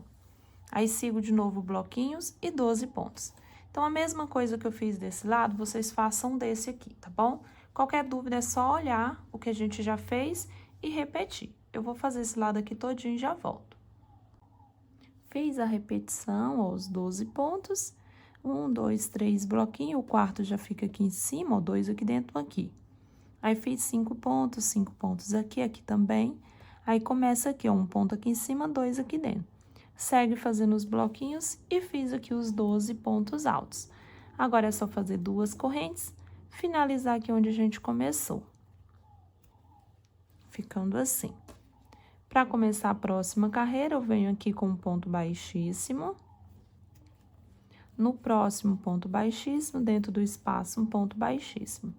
Aí, sigo de novo bloquinhos e 12 pontos. Então, a mesma coisa que eu fiz desse lado, vocês façam desse aqui, tá bom? Qualquer dúvida é só olhar o que a gente já fez e repetir. Eu vou fazer esse lado aqui todinho e já volto. Fiz a repetição, ó, os 12 pontos. 1, 2, 3 bloquinhos, o quarto já fica aqui em cima, ó, 2 aqui dentro, aqui. Aí, fiz 5 pontos aqui, aqui também. Aí, começa aqui, ó, um ponto aqui em cima, 2 aqui dentro. Segue fazendo os bloquinhos e fiz aqui os 12 pontos altos. Agora, é só fazer 2 correntes, finalizar aqui onde a gente começou. Ficando assim. Para começar a próxima carreira, eu venho aqui com um ponto baixíssimo. No próximo ponto baixíssimo, dentro do espaço, um ponto baixíssimo.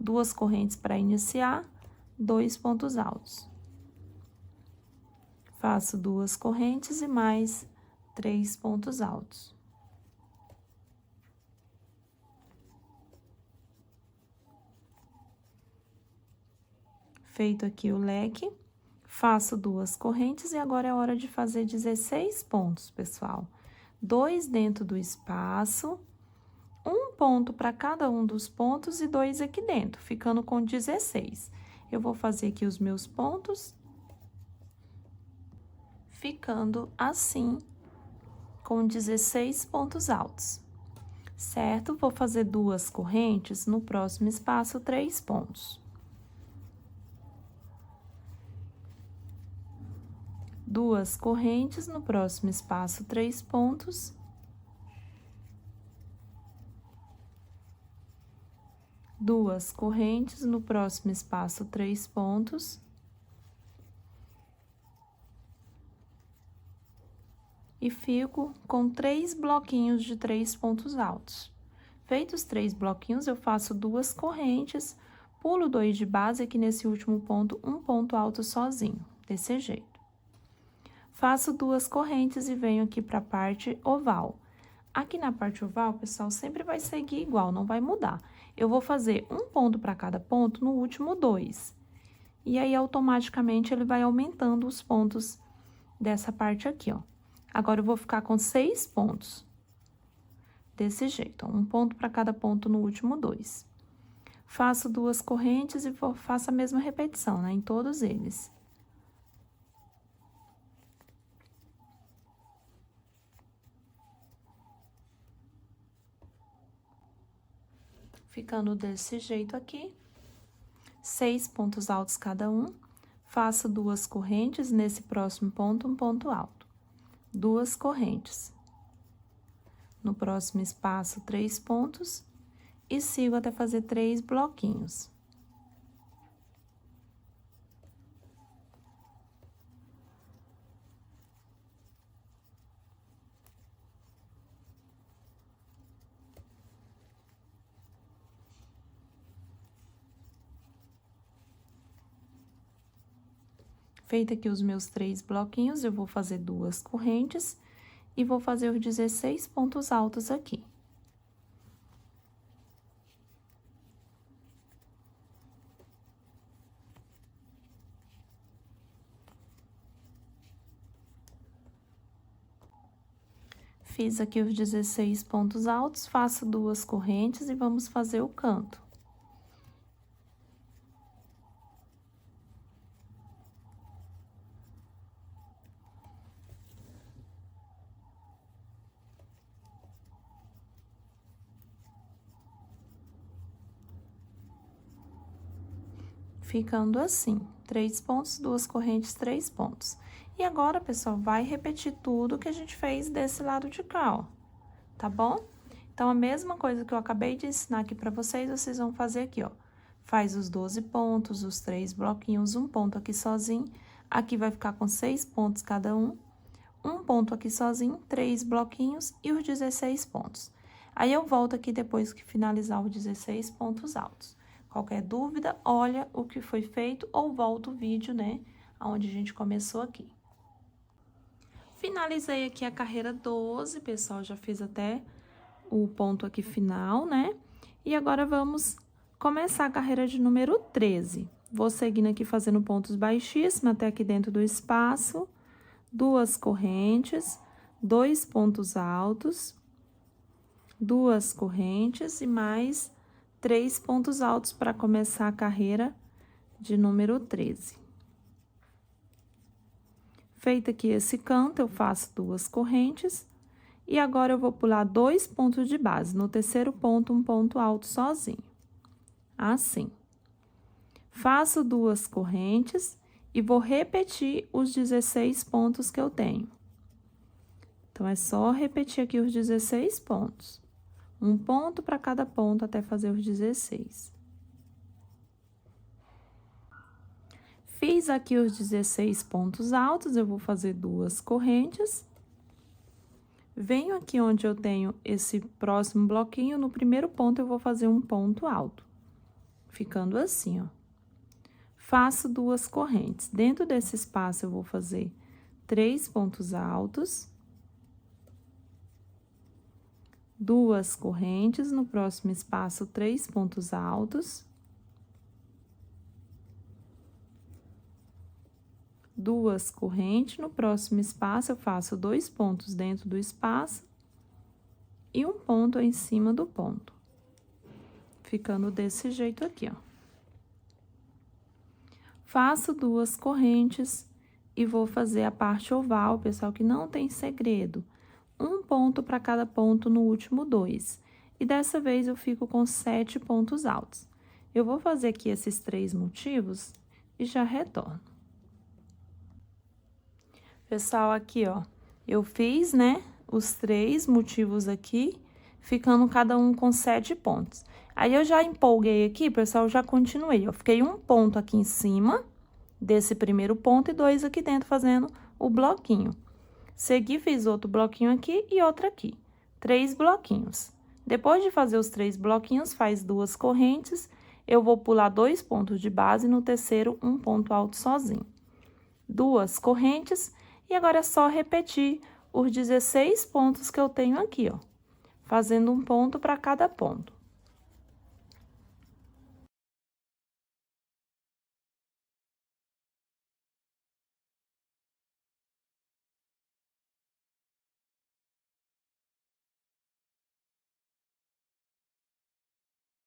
2 correntes para iniciar, 2 pontos altos. Faço 2 correntes e mais 3 pontos altos. Feito aqui o leque, faço 2 correntes e agora é hora de fazer 16 pontos, pessoal. 2 dentro do espaço, um ponto para cada um dos pontos e 2 aqui dentro, ficando com 16. Eu vou fazer aqui os meus pontos, ficando assim, com 16 pontos altos, certo? Vou fazer 2 correntes, no próximo espaço, 3 pontos. 2 correntes, no próximo espaço, 3 pontos. 2 correntes, no próximo espaço, 3 pontos. E fico com 3 bloquinhos de 3 pontos altos. Feitos 3 bloquinhos, eu faço 2 correntes, pulo 2 de base aqui nesse último ponto, um ponto alto sozinho, desse jeito. Faço 2 correntes e venho aqui para a parte oval. Aqui na parte oval, pessoal, sempre vai seguir igual, não vai mudar. Eu vou fazer um ponto para cada ponto no último 2. E aí, automaticamente, ele vai aumentando os pontos dessa parte aqui, ó. Agora, eu vou ficar com 6 pontos. Desse jeito, ó, um ponto para cada ponto no último 2. Faço 2 correntes e faço a mesma repetição, né, em todos eles. Ficando desse jeito aqui, 6 pontos altos cada um, faço 2 correntes, nesse próximo ponto, um ponto alto. 2 correntes. No próximo espaço, 3 pontos, e sigo até fazer 3 bloquinhos. Feito aqui os meus 3 bloquinhos, eu vou fazer 2 correntes e vou fazer os 16 pontos altos aqui. Fiz aqui os 16 pontos altos, faço 2 correntes e vamos fazer o canto. Ficando assim, 3 pontos, 2 correntes, 3 pontos. E agora, pessoal, vai repetir tudo que a gente fez desse lado de cá, ó, tá bom? Então, a mesma coisa que eu acabei de ensinar aqui pra vocês, vocês vão fazer aqui, ó. Faz os 12 pontos, os 3 bloquinhos, um ponto aqui sozinho. Aqui vai ficar com 6 pontos cada um. Um ponto aqui sozinho, 3 bloquinhos e os 16 pontos. Aí, eu volto aqui depois que finalizar os 16 pontos altos. Qualquer dúvida, olha o que foi feito ou volta o vídeo, né, onde a gente começou aqui. Finalizei aqui a carreira 12, pessoal, já fiz até o ponto aqui final, né? E agora vamos começar a carreira de número 13. Vou seguindo aqui fazendo pontos baixíssimos até aqui dentro do espaço, 2 correntes, 2 pontos altos, 2 correntes e mais 3 pontos altos para começar a carreira de número 13. Feito aqui esse canto, eu faço 2 correntes e agora eu vou pular 2 pontos de base. No terceiro ponto, um ponto alto sozinho. Assim. Faço 2 correntes e vou repetir os 16 pontos que eu tenho. Então, é só repetir aqui os 16 pontos. Um ponto para cada ponto até fazer os 16. Fiz aqui os 16 pontos altos, eu vou fazer 2 correntes. Venho aqui onde eu tenho esse próximo bloquinho, no primeiro ponto eu vou fazer um ponto alto. Ficando assim, ó. Faço 2 correntes. Dentro desse espaço eu vou fazer 3 pontos altos. 2 correntes, no próximo espaço, 3 pontos altos. 2 correntes, no próximo espaço, eu faço 2 pontos dentro do espaço e um ponto em cima do ponto. Ficando desse jeito aqui, ó. Faço 2 correntes e vou fazer a parte oval, pessoal, que não tem segredo. Um ponto para cada ponto no último 2. E dessa vez eu fico com 7 pontos altos. Eu vou fazer aqui esses 3 motivos e já retorno. Pessoal, aqui, ó, eu fiz, né, os 3 motivos aqui, ficando cada um com 7 pontos. Aí, eu já empolguei aqui, pessoal, já continuei. Eu fiquei um ponto aqui em cima desse primeiro ponto e 2 aqui dentro fazendo o bloquinho. Segui, fiz outro bloquinho aqui e outro aqui. 3 bloquinhos. Depois de fazer os 3 bloquinhos, faz 2 correntes. Eu vou pular 2 pontos de base, no terceiro, um ponto alto sozinho. 2 correntes, e agora é só repetir os 16 pontos que eu tenho aqui, ó. Fazendo um ponto para cada ponto.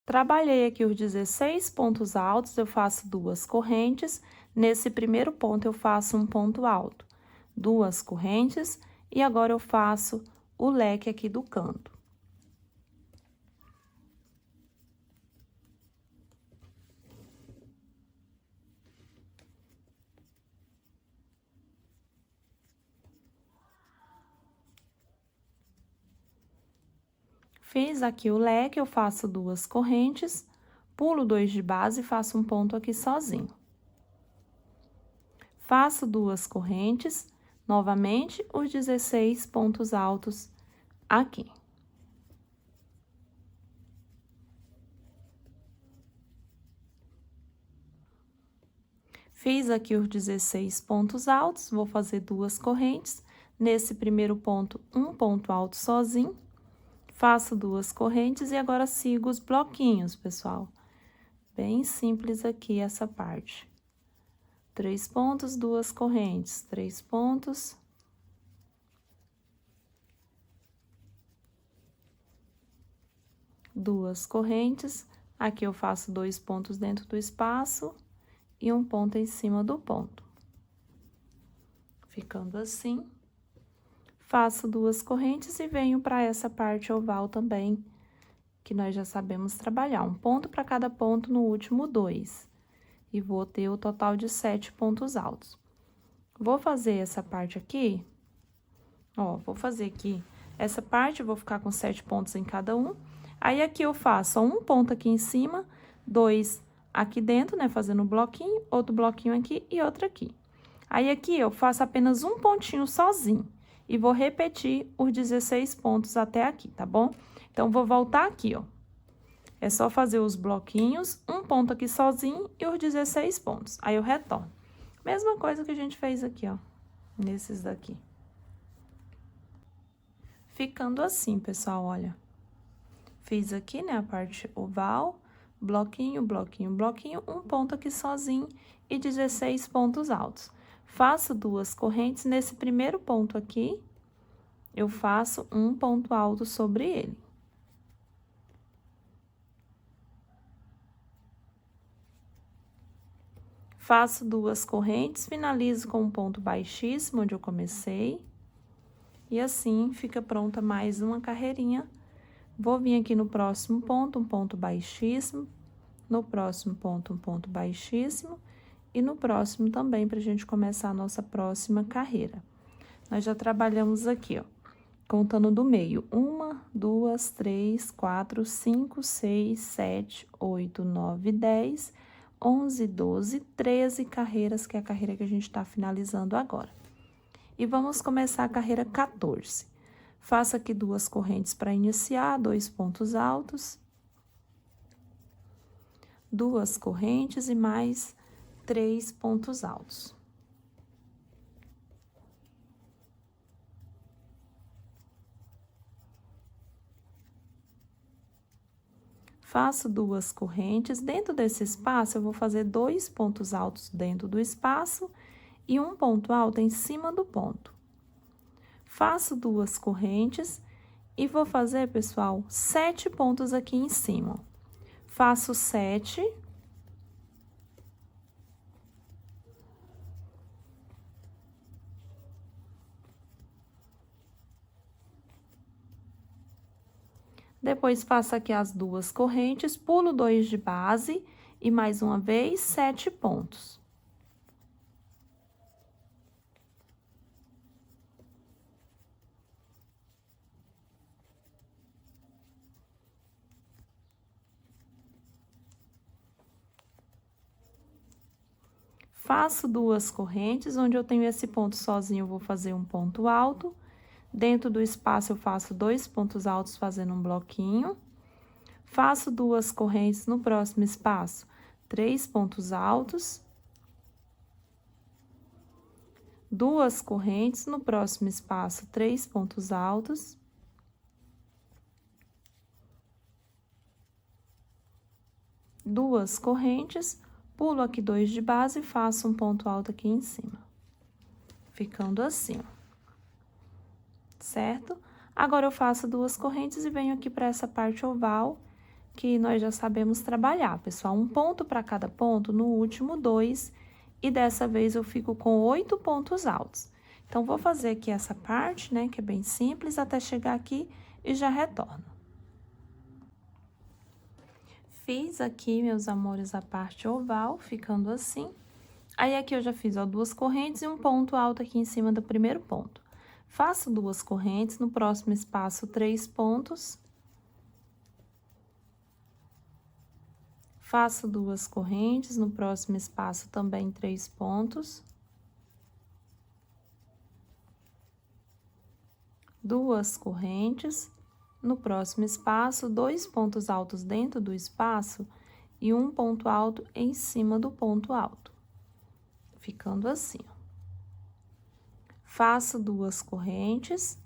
Trabalhei aqui os 16 pontos altos, eu faço 2 correntes. Nesse primeiro ponto, eu faço um ponto alto. 2 correntes, e agora eu faço o leque aqui do canto. Fiz aqui o leque, eu faço 2 correntes, pulo 2 de base e faço um ponto aqui sozinho. Faço 2 correntes, novamente, os 16 pontos altos aqui. Fiz aqui os 16 pontos altos, vou fazer 2 correntes. Nesse primeiro ponto, um ponto alto sozinho. Faço 2 correntes e agora sigo os bloquinhos, pessoal. Bem simples aqui essa parte. 3 pontos, 2 correntes, 3 pontos. duas correntes, aqui eu faço 2 pontos dentro do espaço e um ponto em cima do ponto. Ficando assim, faço duas correntes e venho para essa parte oval também, que nós já sabemos trabalhar. Um ponto para cada ponto no último 2. E vou ter o total de 7 pontos altos. Vou fazer essa parte aqui, ó, vou fazer aqui essa parte, vou ficar com 7 pontos em cada um. Aí, aqui eu faço um ponto aqui em cima, 2 aqui dentro, né, fazendo um bloquinho, outro bloquinho aqui e outro aqui. Aí, aqui eu faço apenas um pontinho sozinho e vou repetir os 16 pontos até aqui, tá bom? Então, vou voltar aqui, ó. É só fazer os bloquinhos, um ponto aqui sozinho e os 16 pontos. Aí, eu retorno. Mesma coisa que a gente fez aqui, ó, nesses daqui. Ficando assim, pessoal, olha. Fiz aqui, né, a parte oval, bloquinho, bloquinho, bloquinho, um ponto aqui sozinho e 16 pontos altos. Faço duas correntes, nesse primeiro ponto aqui, eu faço um ponto alto sobre ele. Faço duas correntes, finalizo com um ponto baixíssimo, onde eu comecei. E assim, fica pronta mais uma carreirinha. Vou vir aqui no próximo ponto, um ponto baixíssimo. No próximo ponto, um ponto baixíssimo. E no próximo também, pra gente começar a nossa próxima carreira. Nós já trabalhamos aqui, ó, contando do meio. 1, 2, 3, 4, 5, 6, 7, 8, 9, 10... 11, 12, 13 carreiras, que é a carreira que a gente tá finalizando agora. E vamos começar a carreira 14. Faço aqui duas correntes para iniciar, 2 pontos altos. Duas correntes e mais 3 pontos altos. Faço duas correntes, dentro desse espaço eu vou fazer 2 pontos altos dentro do espaço e um ponto alto em cima do ponto. Faço duas correntes e vou fazer, pessoal, 7 pontos aqui em cima. Faço 7. Depois, faço aqui as duas correntes, pulo 2 de base e, mais uma vez, 7 pontos. Faço duas correntes, onde eu tenho esse ponto sozinho, eu vou fazer um ponto alto. Dentro do espaço, eu faço 2 pontos altos fazendo um bloquinho. Faço duas correntes no próximo espaço, 3 pontos altos. Duas correntes no próximo espaço, 3 pontos altos. Duas correntes, pulo aqui 2 de base e faço um ponto alto aqui em cima. Ficando assim, ó. Certo? Agora, eu faço duas correntes e venho aqui para essa parte oval, que nós já sabemos trabalhar, pessoal. Um ponto para cada ponto no último 2, e dessa vez eu fico com 8 pontos altos. Então, vou fazer aqui essa parte, né, que é bem simples, até chegar aqui e já retorno. Fiz aqui, meus amores, a parte oval, ficando assim. Aí, aqui eu já fiz, ó, duas correntes e um ponto alto aqui em cima do primeiro ponto. Faço duas correntes, no próximo espaço, 3 pontos. Faço duas correntes, no próximo espaço, também 3 pontos. Duas correntes, no próximo espaço, 2 pontos altos dentro do espaço e um ponto alto em cima do ponto alto. Ficando assim, ó. Faço duas correntes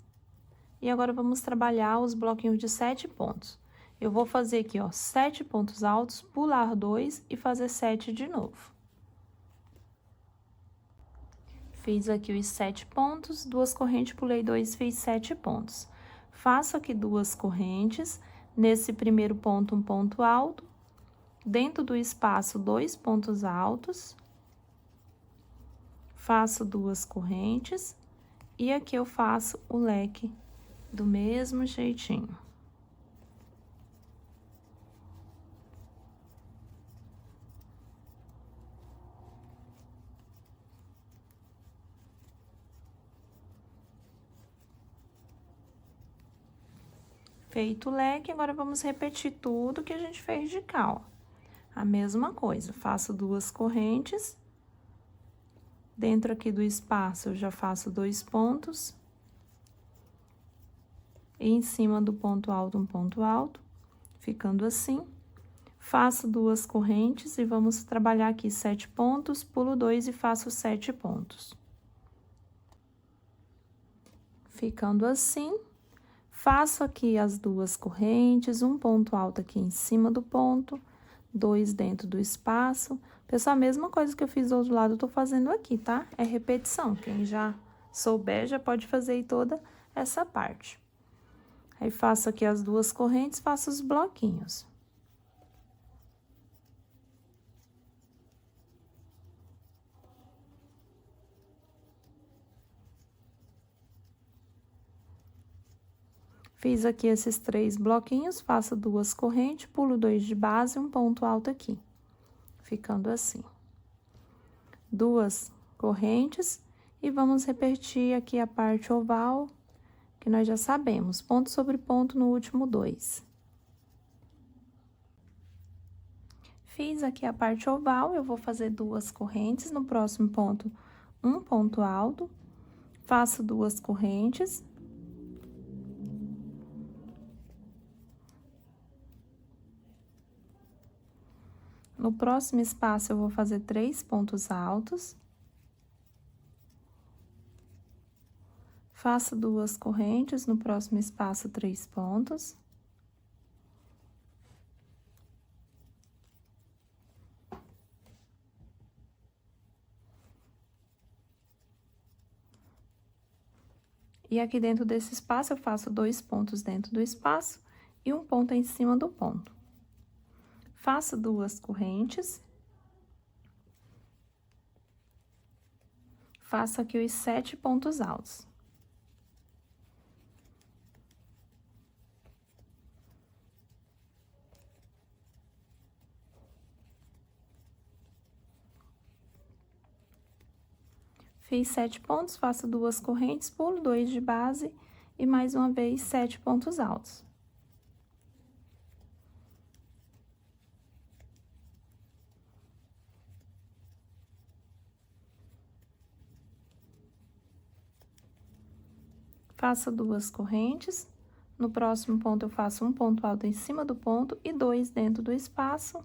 e agora vamos trabalhar os bloquinhos de 7 pontos. Eu vou fazer aqui, ó, 7 pontos altos, pular 2 e fazer 7 de novo. Fiz aqui os 7 pontos, duas correntes, pulei 2, fiz 7 pontos. Faço aqui duas correntes, Nesse primeiro ponto, um ponto alto. Dentro do espaço, 2 pontos altos. Faço 2 correntes. E aqui eu faço o leque do mesmo jeitinho. Feito o leque, agora vamos repetir tudo que a gente fez de cá, ó. A mesma coisa, faço 2 correntes. Dentro aqui do espaço, eu já faço 2 pontos. E em cima do ponto alto, um ponto alto, ficando assim. Faço 2 correntes e vamos trabalhar aqui 7 pontos, pulo 2 e faço 7 pontos. Ficando assim. Faço aqui as 2 correntes, um ponto alto aqui em cima do ponto, 2 dentro do espaço. Pessoal, a mesma coisa que eu fiz do outro lado, eu tô fazendo aqui, tá? É repetição. Quem já souber, já pode fazer aí toda essa parte. Aí, faço aqui as 2 correntes, faço os bloquinhos. Fiz aqui esses 3 bloquinhos, faço 2 correntes, pulo 2 de base, um ponto alto aqui, ficando assim. 2 correntes e vamos repetir aqui a parte oval, que nós já sabemos, ponto sobre ponto no último 2. Fiz aqui a parte oval, eu vou fazer 2 correntes, no próximo ponto, um ponto alto, faço 2 correntes. No próximo espaço, eu vou fazer 3 pontos altos. Faço 2 correntes, no próximo espaço, 3 pontos. E aqui dentro desse espaço, eu faço 2 pontos dentro do espaço e um ponto em cima do ponto. Faço 2 correntes. Faço aqui os 7 pontos altos. Fiz 7 pontos, faço 2 correntes, pulo 2 de base e mais uma vez 7 pontos altos. Faço 2 correntes, no próximo ponto eu faço um ponto alto em cima do ponto e 2 dentro do espaço.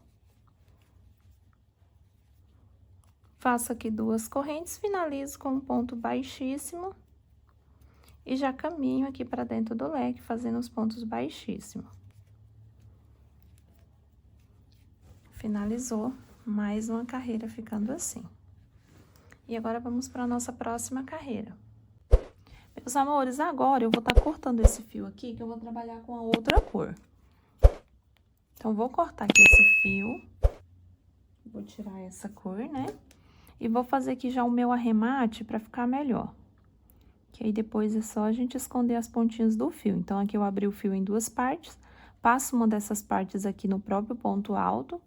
Faço aqui 2 correntes, finalizo com um ponto baixíssimo e já caminho aqui para dentro do leque, fazendo os pontos baixíssimos. Finalizou mais uma carreira ficando assim. E agora, vamos para a nossa próxima carreira. Meus amores, agora eu vou estar cortando esse fio aqui, que eu vou trabalhar com a outra cor. Então, vou cortar aqui esse fio. Vou tirar essa cor, né? E vou fazer aqui já o meu arremate para ficar melhor. Que aí, depois é só a gente esconder as pontinhas do fio. Então, aqui eu abri o fio em 2 partes. Passo uma dessas partes aqui no próprio ponto alto.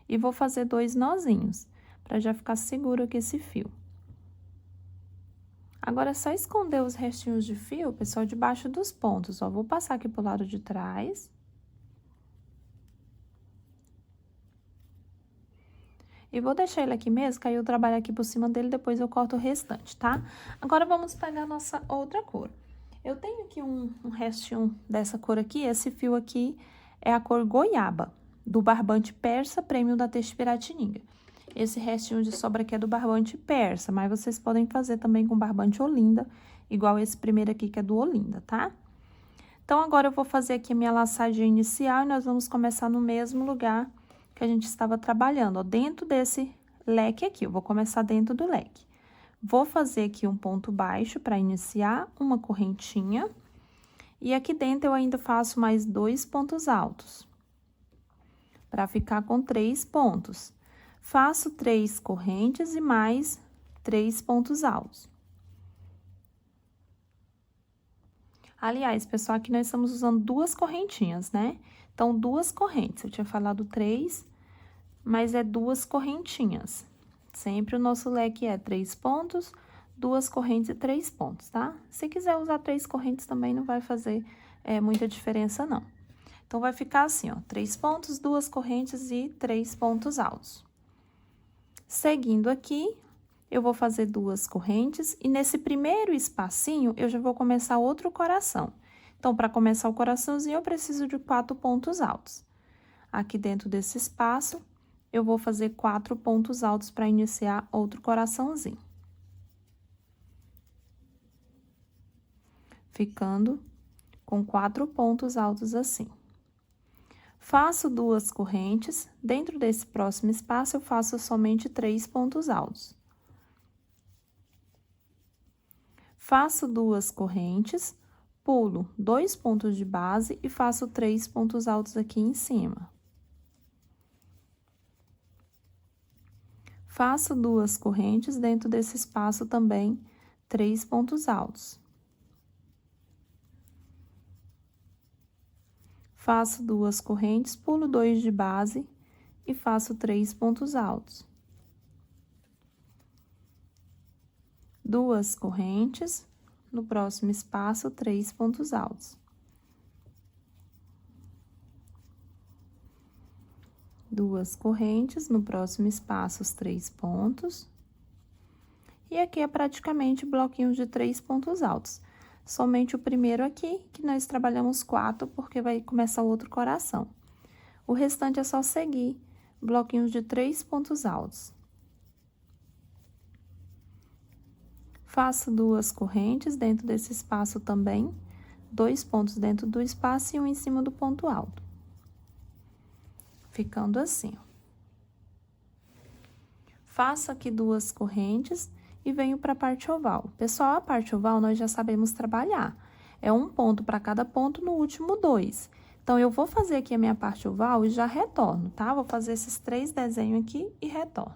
E vou fazer 2 nozinhos, para já ficar seguro aqui esse fio. Agora, é só esconder os restinhos de fio, pessoal, debaixo dos pontos, ó. Vou passar aqui pro lado de trás. E vou deixar ele aqui mesmo, que aí eu trabalho aqui por cima dele, depois eu corto o restante, tá? Agora, vamos pegar a nossa outra cor. Eu tenho aqui um restinho dessa cor aqui, esse fio aqui é a cor goiaba, do barbante persa, prêmio da Têxtil Piratininga. Esse restinho de sobra aqui é do barbante persa, mas vocês podem fazer também com barbante Olinda, igual esse primeiro aqui que é do Olinda, tá? Então, agora eu vou fazer aqui a minha laçadinha inicial e nós vamos começar no mesmo lugar que a gente estava trabalhando, ó, dentro desse leque aqui. Eu vou começar dentro do leque. Vou fazer aqui um ponto baixo para iniciar, uma correntinha, E aqui dentro eu ainda faço mais 2 pontos altos, para ficar com 3 pontos. Faço 3 correntes e mais 3 pontos altos. Aliás, pessoal, aqui nós estamos usando 2 correntinhas, né? Então, 2 correntes. Eu tinha falado 3, mas é 2 correntinhas. Sempre o nosso leque é 3 pontos, 2 correntes e 3 pontos, tá? Se quiser usar 3 correntes também não vai fazer muita diferença, não. Então, vai ficar assim, ó, 3 pontos, 2 correntes e 3 pontos altos. Seguindo aqui, eu vou fazer 2 correntes e nesse primeiro espacinho, eu já vou começar outro coração. Então, para começar o coraçãozinho, eu preciso de 4 pontos altos. Aqui dentro desse espaço, eu vou fazer 4 pontos altos para iniciar outro coraçãozinho. Ficando com 4 pontos altos assim. Faço 2 correntes, dentro desse próximo espaço, eu faço somente 3 pontos altos. Faço 2 correntes, pulo 2 pontos de base e faço 3 pontos altos aqui em cima. Faço 2 correntes, dentro desse espaço também, 3 pontos altos. Faço 2 correntes, pulo 2 de base e faço 3 pontos altos. 2 correntes, no próximo espaço, 3 pontos altos. 2 correntes, no próximo espaço, os 3 pontos. E aqui é praticamente bloquinhos de 3 pontos altos. Somente o primeiro aqui, que nós trabalhamos 4, porque vai começar outro coração. O restante é só seguir bloquinhos de 3 pontos altos. Faço 2 correntes dentro desse espaço também, 2 pontos dentro do espaço e um em cima do ponto alto. Ficando assim, ó. Faço aqui 2 correntes e venho para a parte oval. Pessoal, a parte oval nós já sabemos trabalhar. É um ponto para cada ponto no último 2. Então, eu vou fazer aqui a minha parte oval e já retorno, tá? Vou fazer esses 3 desenhos aqui e retorno.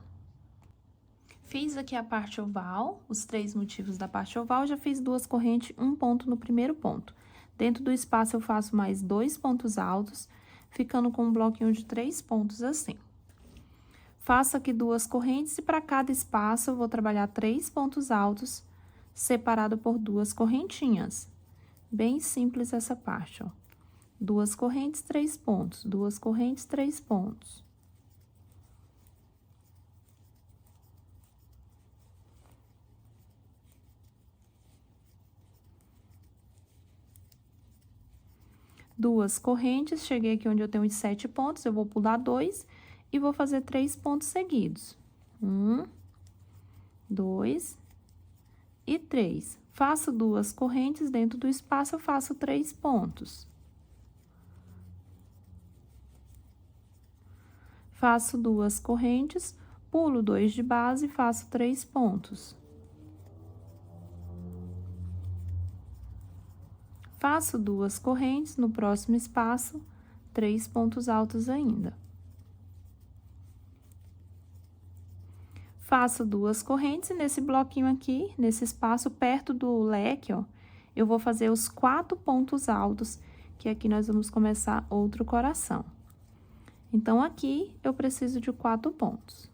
Fiz aqui a parte oval, os 3 motivos da parte oval, já fiz 2 correntes, um ponto no primeiro ponto. Dentro do espaço, eu faço mais 2 pontos altos, ficando com um bloquinho de 3 pontos assim. Faço aqui 2 correntes e para cada espaço eu vou trabalhar 3 pontos altos, separado por 2 correntinhas. Bem simples essa parte, ó. 2 correntes, 3 pontos, 2 correntes, 3 pontos. Duas correntes, cheguei aqui onde eu tenho os 7 pontos, eu vou pular 2 e vou fazer 3 pontos seguidos. 1, 2 e 3. Faço 2 correntes, dentro do espaço eu faço 3 pontos. Faço 2 correntes, pulo 2 de base e faço 3 pontos. Faço 2 correntes, no próximo espaço, 3 pontos altos ainda. Faço 2 correntes e nesse bloquinho aqui, nesse espaço perto do leque, ó, eu vou fazer os 4 pontos altos, que aqui nós vamos começar outro coração. Então, aqui eu preciso de 4 pontos,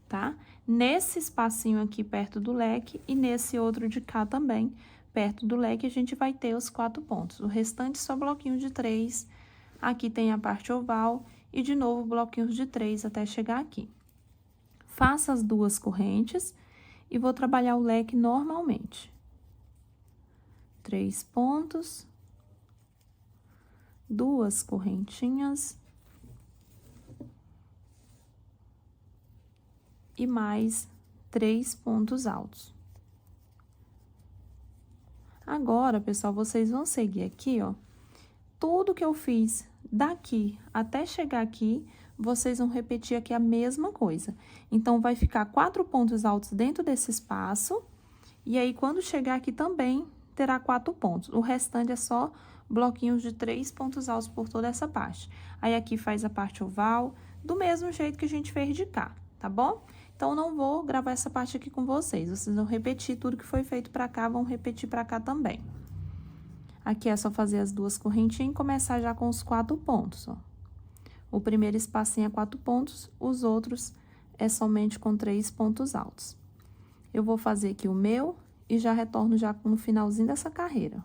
tá? Nesse espacinho aqui perto do leque e nesse outro de cá também, perto do leque, a gente vai ter os 4 pontos. O restante só bloquinho de 3. Aqui tem a parte oval e, de novo, bloquinhos de 3 até chegar aqui. Faço as 2 correntes e vou trabalhar o leque normalmente. 3 pontos, 2 correntinhas e mais 3 pontos altos. Agora, pessoal, vocês vão seguir aqui, ó, tudo que eu fiz daqui até chegar aqui, vocês vão repetir aqui a mesma coisa. Então, vai ficar 4 pontos altos dentro desse espaço, e aí, quando chegar aqui também, terá 4 pontos. O restante é só bloquinhos de 3 pontos altos por toda essa parte. Aí, aqui faz a parte oval, do mesmo jeito que a gente fez de cá, tá bom? Então, não vou gravar essa parte aqui com vocês. Vocês vão repetir tudo que foi feito pra cá, vão repetir pra cá também. Aqui é só fazer as 2 correntinhas e começar já com os 4 pontos, ó. O primeiro espacinho é 4 pontos, os outros é somente com 3 pontos altos. Eu vou fazer aqui o meu e já retorno já no finalzinho dessa carreira.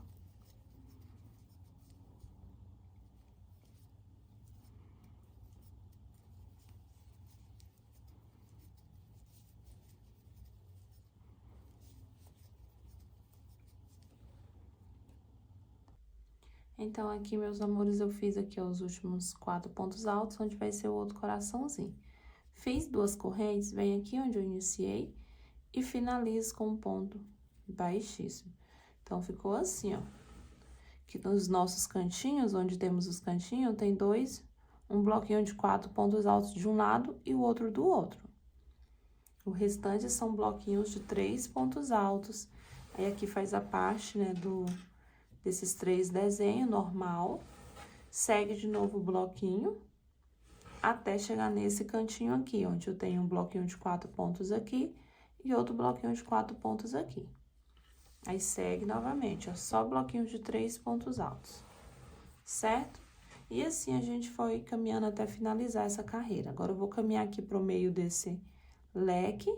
Então, aqui, meus amores, eu fiz aqui os últimos 4 pontos altos, onde vai ser o outro coraçãozinho. Fiz 2 correntes, vem aqui onde eu iniciei e finalizo com um ponto baixíssimo. Então, ficou assim, ó. Que nos nossos cantinhos, onde temos os cantinhos, tem um bloquinho de 4 pontos altos de um lado e o outro do outro. O restante são bloquinhos de 3 pontos altos. Aí, aqui faz a parte, né, desses 3 desenhos, normal. Segue de novo o bloquinho, até chegar nesse cantinho aqui, onde eu tenho um bloquinho de 4 pontos aqui e outro bloquinho de 4 pontos aqui. Aí, segue novamente, ó, só bloquinhos de 3 pontos altos, certo? E assim, a gente foi caminhando até finalizar essa carreira. Agora, eu vou caminhar aqui pro meio desse leque,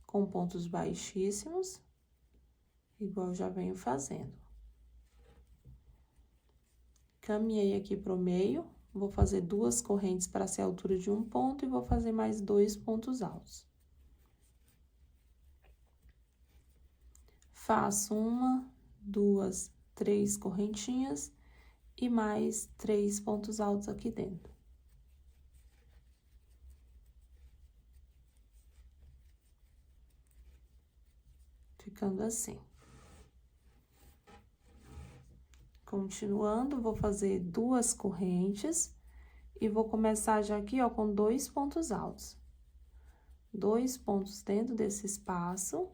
com pontos baixíssimos, igual eu já venho fazendo. Caminhei aqui pro meio, vou fazer 2 correntes para ser a altura de um ponto e vou fazer mais 2 pontos altos. Faço 1, 2, 3 correntinhas e mais 3 pontos altos aqui dentro. Ficando assim. Continuando, vou fazer 2 correntes e vou começar já aqui, ó, com 2 pontos altos. 2 pontos dentro desse espaço.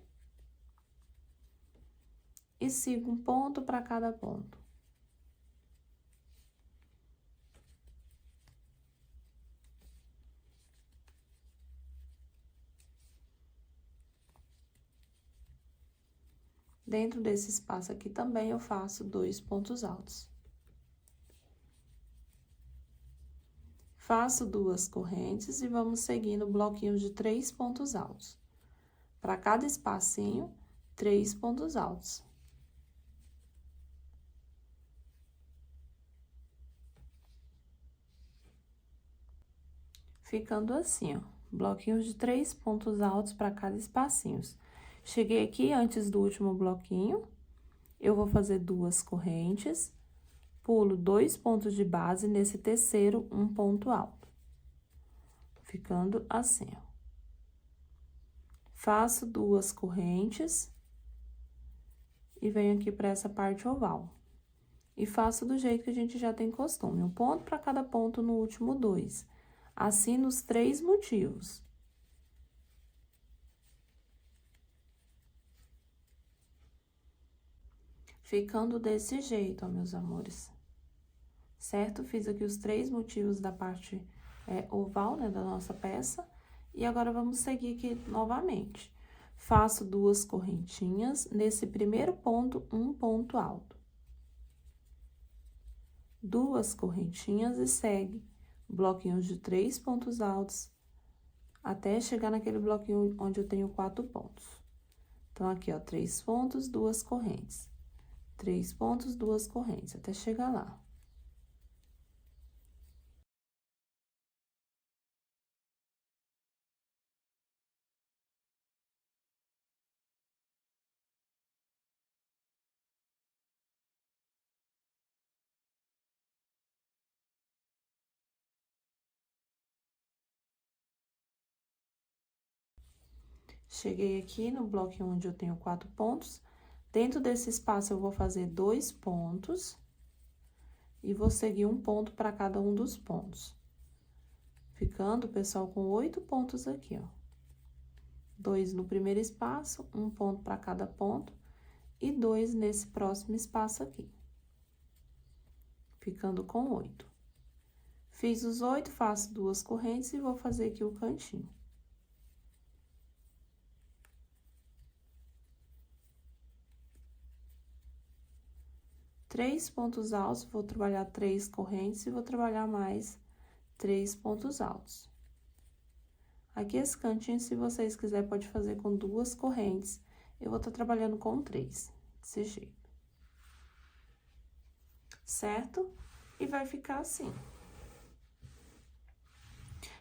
E sigo um ponto para cada ponto. Dentro desse espaço aqui também eu faço 2 pontos altos. Faço 2 correntes e vamos seguindo bloquinhos de 3 pontos altos. Para cada espacinho, 3 pontos altos. Ficando assim, ó, bloquinhos de 3 pontos altos para cada espacinho. Cheguei aqui antes do último bloquinho, eu vou fazer 2 correntes, pulo 2 pontos de base, nesse terceiro, um ponto alto. Ficando assim, ó. Faço 2 correntes e venho aqui para essa parte oval. E faço do jeito que a gente já tem costume, um ponto para cada ponto no último 2. Assim, nos 3 motivos. Ficando desse jeito, ó, meus amores. Certo? Fiz aqui os 3 motivos da parte oval, né, da nossa peça. E agora, vamos seguir aqui novamente. Faço 2 correntinhas, nesse primeiro ponto, um ponto alto. 2 correntinhas e segue bloquinhos de 3 pontos altos, até chegar naquele bloquinho onde eu tenho 4 pontos. Então, aqui, ó, 3 pontos, 2 correntes. 3 pontos, 2 correntes, até chegar lá. Cheguei aqui no bloquinho onde eu tenho 4 pontos. Dentro desse espaço, eu vou fazer 2 pontos e vou seguir um ponto para cada um dos pontos. Ficando, pessoal, com 8 pontos aqui, ó. 2 no primeiro espaço, um ponto para cada ponto e 2 nesse próximo espaço aqui, ficando com 8. Fiz os 8, faço 2 correntes e vou fazer aqui o cantinho. Três pontos altos, vou trabalhar 3 correntes e vou trabalhar mais 3 pontos altos. Aqui esse cantinho, se vocês quiserem, pode fazer com 2 correntes. Eu vou estar trabalhando com 3, desse jeito. Certo? E vai ficar assim.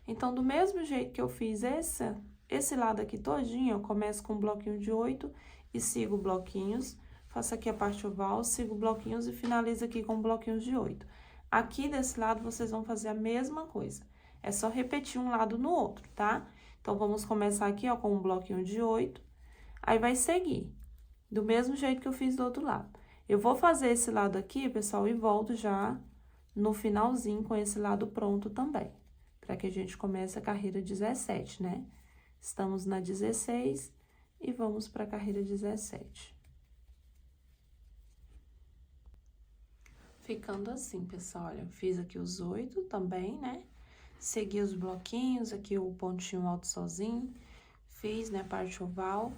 Então, do mesmo jeito que eu fiz esse lado aqui todinho, eu começo com um bloquinho de 8 e sigo bloquinhos. Faço aqui a parte oval, sigo bloquinhos e finalizo aqui com bloquinhos de 8. Aqui desse lado, vocês vão fazer a mesma coisa. É só repetir um lado no outro, tá? Então, vamos começar aqui, ó, com um bloquinho de 8. Aí, vai seguir, do mesmo jeito que eu fiz do outro lado. Eu vou fazer esse lado aqui, pessoal, e volto já no finalzinho com esse lado pronto também. Para que a gente comece a carreira 17, né? Estamos na 16 e vamos para a carreira 17. Ficando assim, pessoal, olha, fiz aqui os 8 também, né? Segui os bloquinhos, aqui o pontinho alto sozinho, fiz, né, parte oval,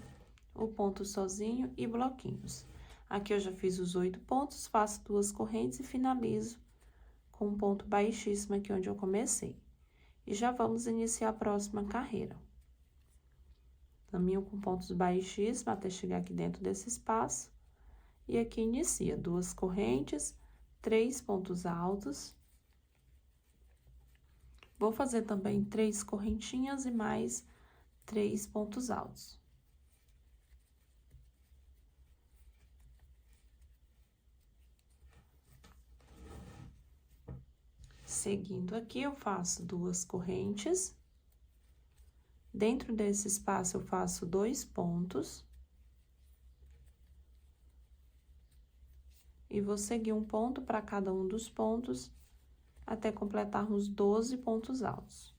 o ponto sozinho e bloquinhos. Aqui eu já fiz os 8 pontos, faço 2 correntes e finalizo com um ponto baixíssimo aqui onde eu comecei. E já vamos iniciar a próxima carreira. Caminho com pontos baixíssimos até chegar aqui dentro desse espaço. E aqui inicia 2 correntes, 3 pontos altos. Vou fazer também 3 correntinhas e mais 3 pontos altos. Seguindo aqui, eu faço 2 correntes. Dentro desse espaço, eu faço 2 pontos. E vou seguir um ponto para cada um dos pontos, até completarmos 12 pontos altos.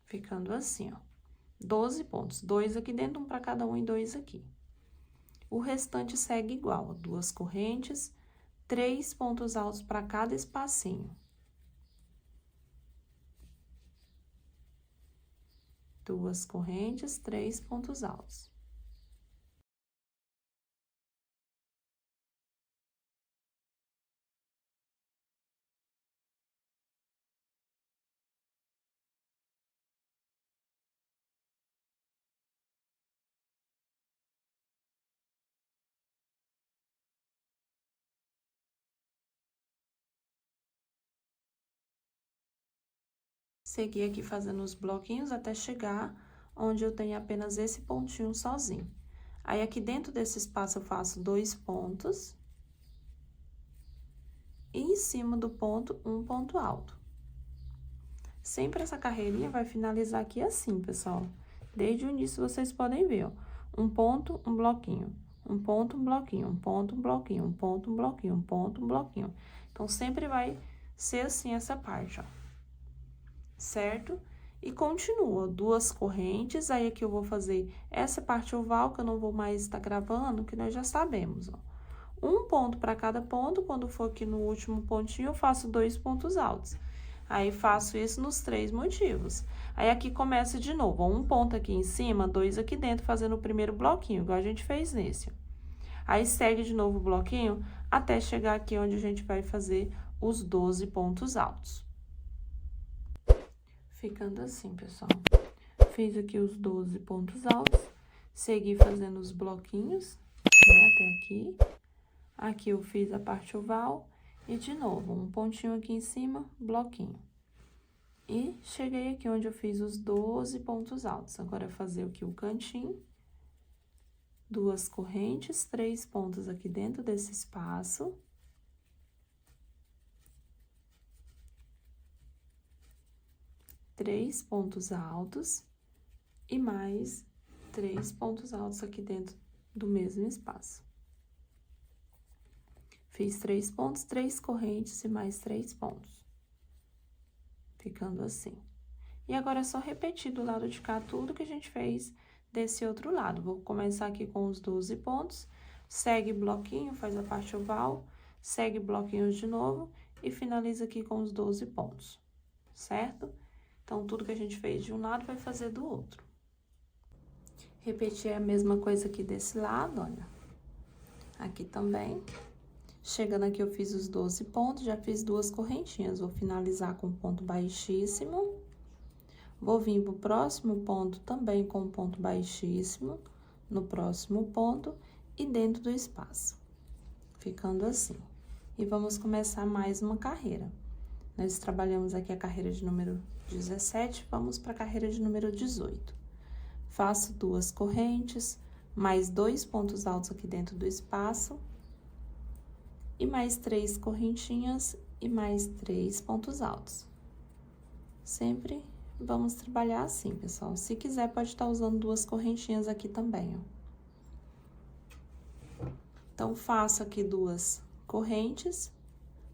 Ficando assim, ó, 12 pontos, 2 aqui dentro, um para cada um e 2 aqui. O restante segue igual, ó, 2 correntes, 3 pontos altos para cada espacinho. 2 correntes, 3 pontos altos. Segui aqui fazendo os bloquinhos até chegar onde eu tenho apenas esse pontinho sozinho. Aí, aqui dentro desse espaço, eu faço 2 pontos. E em cima do ponto, um ponto alto. Sempre essa carreirinha vai finalizar aqui assim, pessoal. Desde o início, vocês podem ver, ó. Um ponto, um bloquinho. Um ponto, um bloquinho. Um ponto, um bloquinho. Um ponto, um bloquinho. Um ponto, um bloquinho. Então, sempre vai ser assim essa parte, ó. Certo? E continua, 2 correntes, aí aqui eu vou fazer essa parte oval, que eu não vou mais estar gravando, que nós já sabemos, ó. Um ponto para cada ponto, quando for aqui no último pontinho, eu faço 2 pontos altos. Aí, faço isso nos 3 motivos. Aí, aqui começa de novo, ó, um ponto aqui em cima, 2 aqui dentro, fazendo o primeiro bloquinho, igual a gente fez nesse, ó. Aí, segue de novo o bloquinho, até chegar aqui onde a gente vai fazer os 12 pontos altos. Ficando assim, pessoal. Fiz aqui os 12 pontos altos, segui fazendo os bloquinhos, né, até aqui. Aqui eu fiz a parte oval e, de novo, um pontinho aqui em cima, bloquinho. E cheguei aqui onde eu fiz os 12 pontos altos. Agora, é fazer aqui o cantinho, 2 correntes, 3 pontos aqui dentro desse espaço. 3 pontos altos e mais 3 pontos altos aqui dentro do mesmo espaço. Fiz 3 pontos, 3 correntes e mais 3 pontos. Ficando assim. E agora é só repetir do lado de cá tudo que a gente fez desse outro lado. Vou começar aqui com os 12 pontos, segue bloquinho, faz a parte oval, segue bloquinhos de novo e finaliza aqui com os 12 pontos, certo? Então, tudo que a gente fez de um lado vai fazer do outro. Repetir a mesma coisa aqui desse lado, olha. Aqui também. Chegando aqui, eu fiz os 12 pontos, já fiz 2 correntinhas. Vou finalizar com ponto baixíssimo. Vou vir pro próximo ponto também com ponto baixíssimo, no próximo ponto e dentro do espaço. Ficando assim. E vamos começar mais uma carreira. Nós trabalhamos aqui a carreira de número 17, vamos para a carreira de número 18. Faço 2 correntes, mais 2 pontos altos aqui dentro do espaço, e mais 3 correntinhas e mais 3 pontos altos. Sempre vamos trabalhar assim, pessoal. Se quiser, pode estar usando 2 correntinhas aqui também, ó. Então, faço aqui 2 correntes,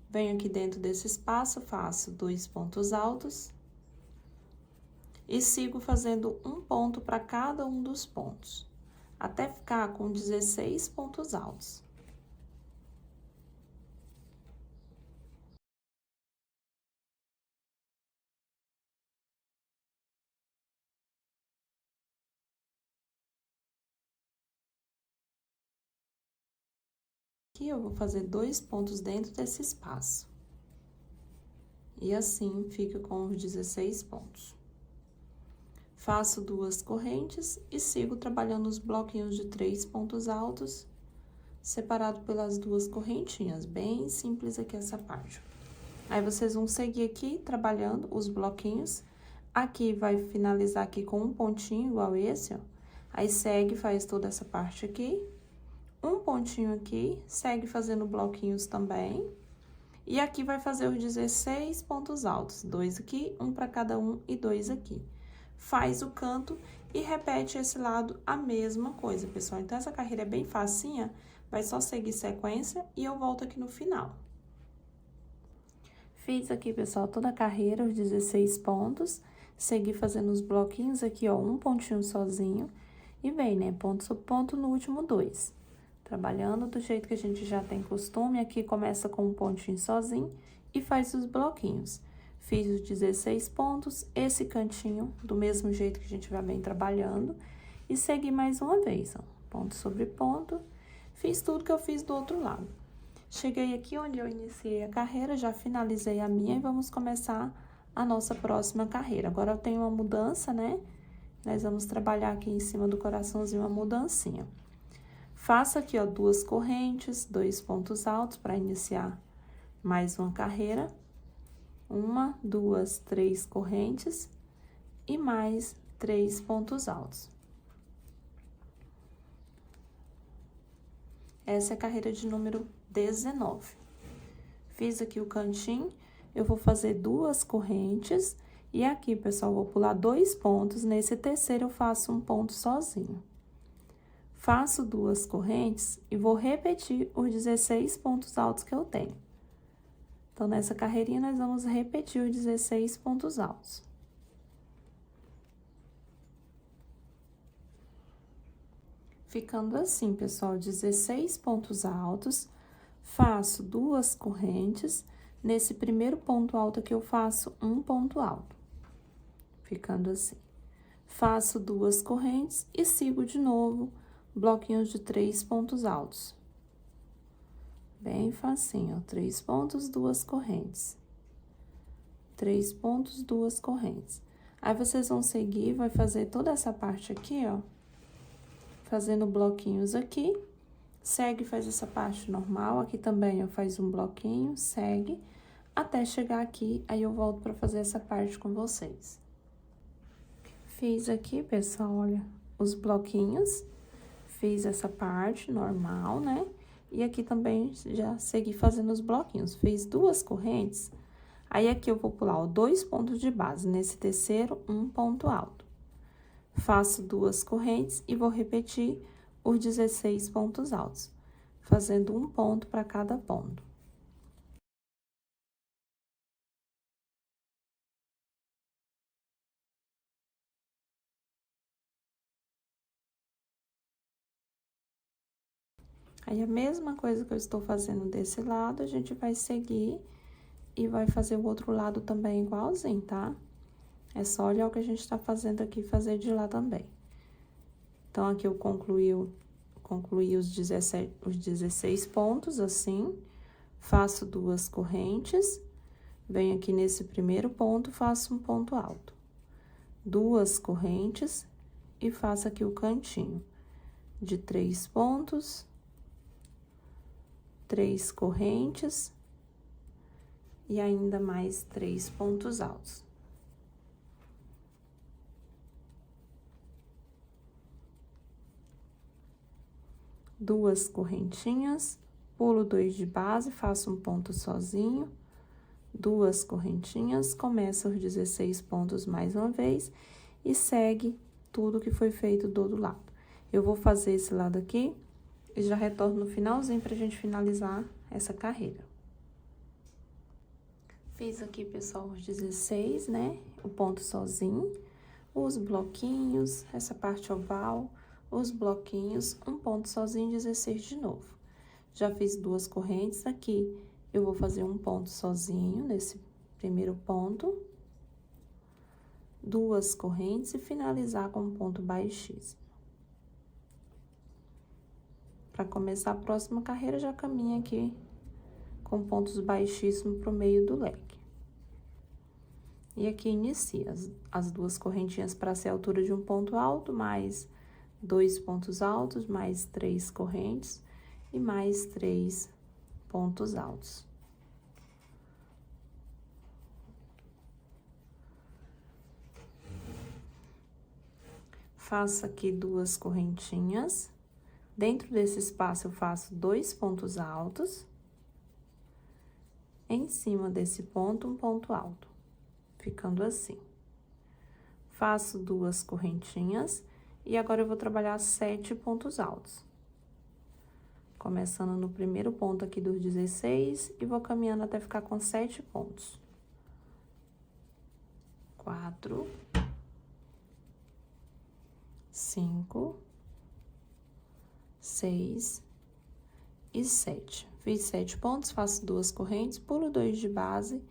venho aqui dentro desse espaço, faço 2 pontos altos e sigo fazendo um ponto para cada um dos pontos, até ficar com 16 pontos altos. Aqui eu vou fazer 2 pontos dentro desse espaço. E assim fica com os 16 pontos. Faço 2 correntes e sigo trabalhando os bloquinhos de 3 pontos altos, separado pelas 2 correntinhas. Bem simples aqui essa parte. Aí, vocês vão seguir aqui trabalhando os bloquinhos. Aqui vai finalizar aqui com um pontinho igual esse, ó. Aí, segue, faz toda essa parte aqui. Um pontinho aqui, segue fazendo bloquinhos também. E aqui vai fazer os 16 pontos altos. 2 aqui, um para cada um e 2 aqui. Faz o canto e repete esse lado a mesma coisa, pessoal. Então, essa carreira é bem facinha, vai só seguir sequência e eu volto aqui no final. Fiz aqui, pessoal, toda a carreira, os 16 pontos. Segui fazendo os bloquinhos aqui, ó, um pontinho sozinho. E vem, né, ponto sobre ponto no último 2. Trabalhando do jeito que a gente já tem costume, aqui começa com um pontinho sozinho e faz os bloquinhos. Fiz os 16 pontos, esse cantinho, do mesmo jeito que a gente vai bem trabalhando, e segui mais uma vez, ó, ponto sobre ponto, fiz tudo que eu fiz do outro lado. Cheguei aqui onde eu iniciei a carreira, já finalizei a minha e vamos começar a nossa próxima carreira. Agora, eu tenho uma mudança, né? Nós vamos trabalhar aqui em cima do coraçãozinho uma mudancinha. Faço aqui, ó, 2 correntes, 2 pontos altos para iniciar mais uma carreira. 1, 2, 3 correntes e mais 3 pontos altos. Essa é a carreira de número 19. Fiz aqui o cantinho, eu vou fazer 2 correntes e aqui, pessoal, vou pular 2 pontos. Nesse terceiro, eu faço um ponto sozinho. Faço 2 correntes e vou repetir os 16 pontos altos que eu tenho. Então, nessa carreirinha, nós vamos repetir os 16 pontos altos. Ficando assim, pessoal, 16 pontos altos, faço 2 correntes. Nesse primeiro ponto alto aqui, eu faço um ponto alto. Ficando assim. Faço 2 correntes e sigo de novo bloquinhos de 3 pontos altos. Bem facinho, ó, 3 pontos, 2 correntes. 3 pontos, 2 correntes. Aí, vocês vão seguir, vai fazer toda essa parte aqui, ó, fazendo bloquinhos aqui. Segue, faz essa parte normal. Aqui também, ó, faz um bloquinho, segue, até chegar aqui, aí eu volto pra fazer essa parte com vocês. Fiz aqui, pessoal, olha, os bloquinhos. Fiz essa parte normal, né? E aqui também já segui fazendo os bloquinhos. Fiz 2 correntes, Aí, aqui eu vou pular, ó, 2 pontos de base. Nesse terceiro, um ponto alto. Faço 2 correntes e vou repetir os 16 pontos altos, fazendo um ponto para cada ponto. Aí, a mesma coisa que eu estou fazendo desse lado, a gente vai seguir e vai fazer o outro lado também igualzinho, tá? É só olhar o que a gente tá fazendo aqui e fazer de lá também. Então, aqui eu concluí os 16 pontos, assim. Faço 2 correntes, venho aqui nesse primeiro ponto, faço um ponto alto. 2 correntes e faço aqui o cantinho de 3 pontos, 3 correntes e ainda mais 3 pontos altos. Duas correntinhas, pulo 2 de base, faço um ponto sozinho, 2 correntinhas, começa os 16 pontos mais uma vez e segue tudo que foi feito do outro lado. Eu vou fazer esse lado aqui e já retorno no finalzinho pra gente finalizar essa carreira. Fiz aqui, pessoal, os 16, né? O ponto sozinho, os bloquinhos, essa parte oval, os bloquinhos, um ponto sozinho, 16 de novo. Já fiz 2 correntes aqui, eu vou fazer um ponto sozinho nesse primeiro ponto, 2 correntes e finalizar com um ponto baixíssimo. Para começar a próxima carreira, já caminha aqui com pontos baixíssimos pro meio do leque. E aqui inicia as 2 correntinhas para ser a altura de um ponto alto, mais 2 pontos altos, mais 3 correntes e mais 3 pontos altos. Faço aqui 2 correntinhas. Dentro desse espaço, eu faço 2 pontos altos. Em cima desse ponto, um ponto alto, ficando assim. Faço 2 correntinhas e agora eu vou trabalhar 7 pontos altos. Começando no primeiro ponto aqui dos 16 e vou caminhando até ficar com 7 pontos. 4, 5, 6 e 7. Fiz 7 pontos, faço 2 correntes, pulo 2 de base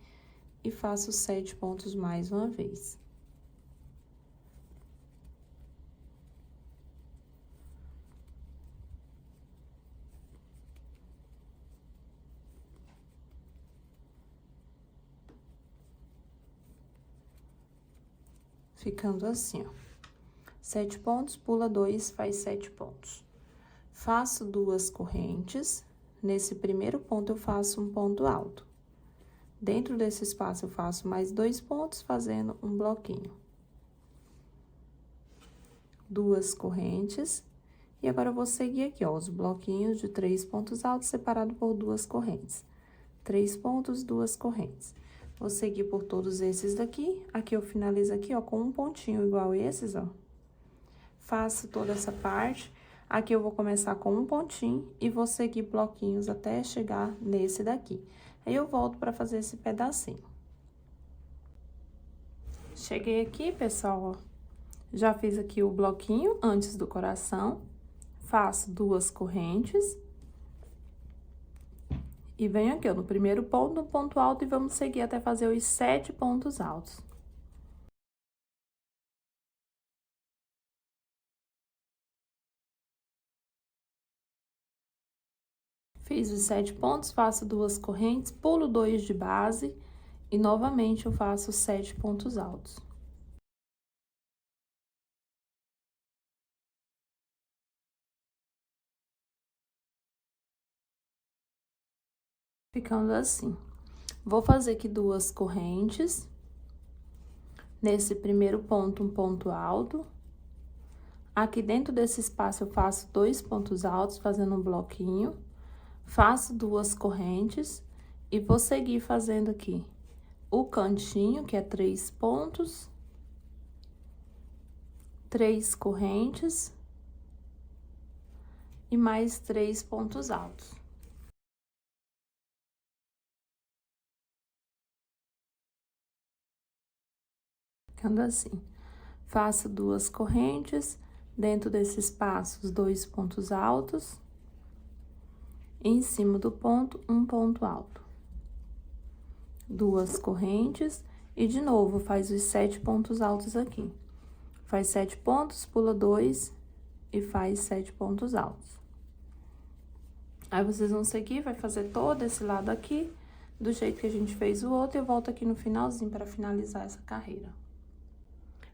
e faço 7 pontos mais uma vez. Ficando assim, ó. 7 pontos, pula 2, faz 7 pontos. Faço 2 correntes, nesse primeiro ponto eu faço um ponto alto. Dentro desse espaço eu faço mais 2 pontos, fazendo um bloquinho. 2 correntes, e agora eu vou seguir aqui, ó, os bloquinhos de 3 pontos altos separados por 2 correntes. 3 pontos, 2 correntes. Vou seguir por todos esses daqui, aqui eu finalizo aqui, ó, com um pontinho igual esses, ó. Faço toda essa parte. Aqui eu vou começar com um pontinho e vou seguir bloquinhos até chegar nesse daqui. Aí eu volto para fazer esse pedacinho. Cheguei aqui, pessoal, ó. Já fiz aqui o bloquinho antes do coração. Faço 2 correntes. E venho aqui, ó, no primeiro ponto, no ponto alto, e vamos seguir até fazer os 7 pontos altos. Fiz os 7 pontos, faço 2 correntes, pulo 2 de base e novamente eu faço 7 pontos altos. Ficando assim. Vou fazer aqui 2 correntes. Nesse primeiro ponto, um ponto alto. Aqui dentro desse espaço eu faço 2 pontos altos, fazendo um bloquinho. Faço 2 correntes e vou seguir fazendo aqui o cantinho, que é 3 pontos, 3 correntes e mais 3 pontos altos. Ficando assim. Faço 2 correntes, dentro desses passos, 2 pontos altos, e em cima do ponto, um ponto alto. 2 correntes, e de novo, faz os 7 pontos altos aqui. Faz 7 pontos, pula 2 e faz 7 pontos altos. Aí, vocês vão seguir, vai fazer todo esse lado aqui, do jeito que a gente fez o outro, e eu volto aqui no finalzinho para finalizar essa carreira.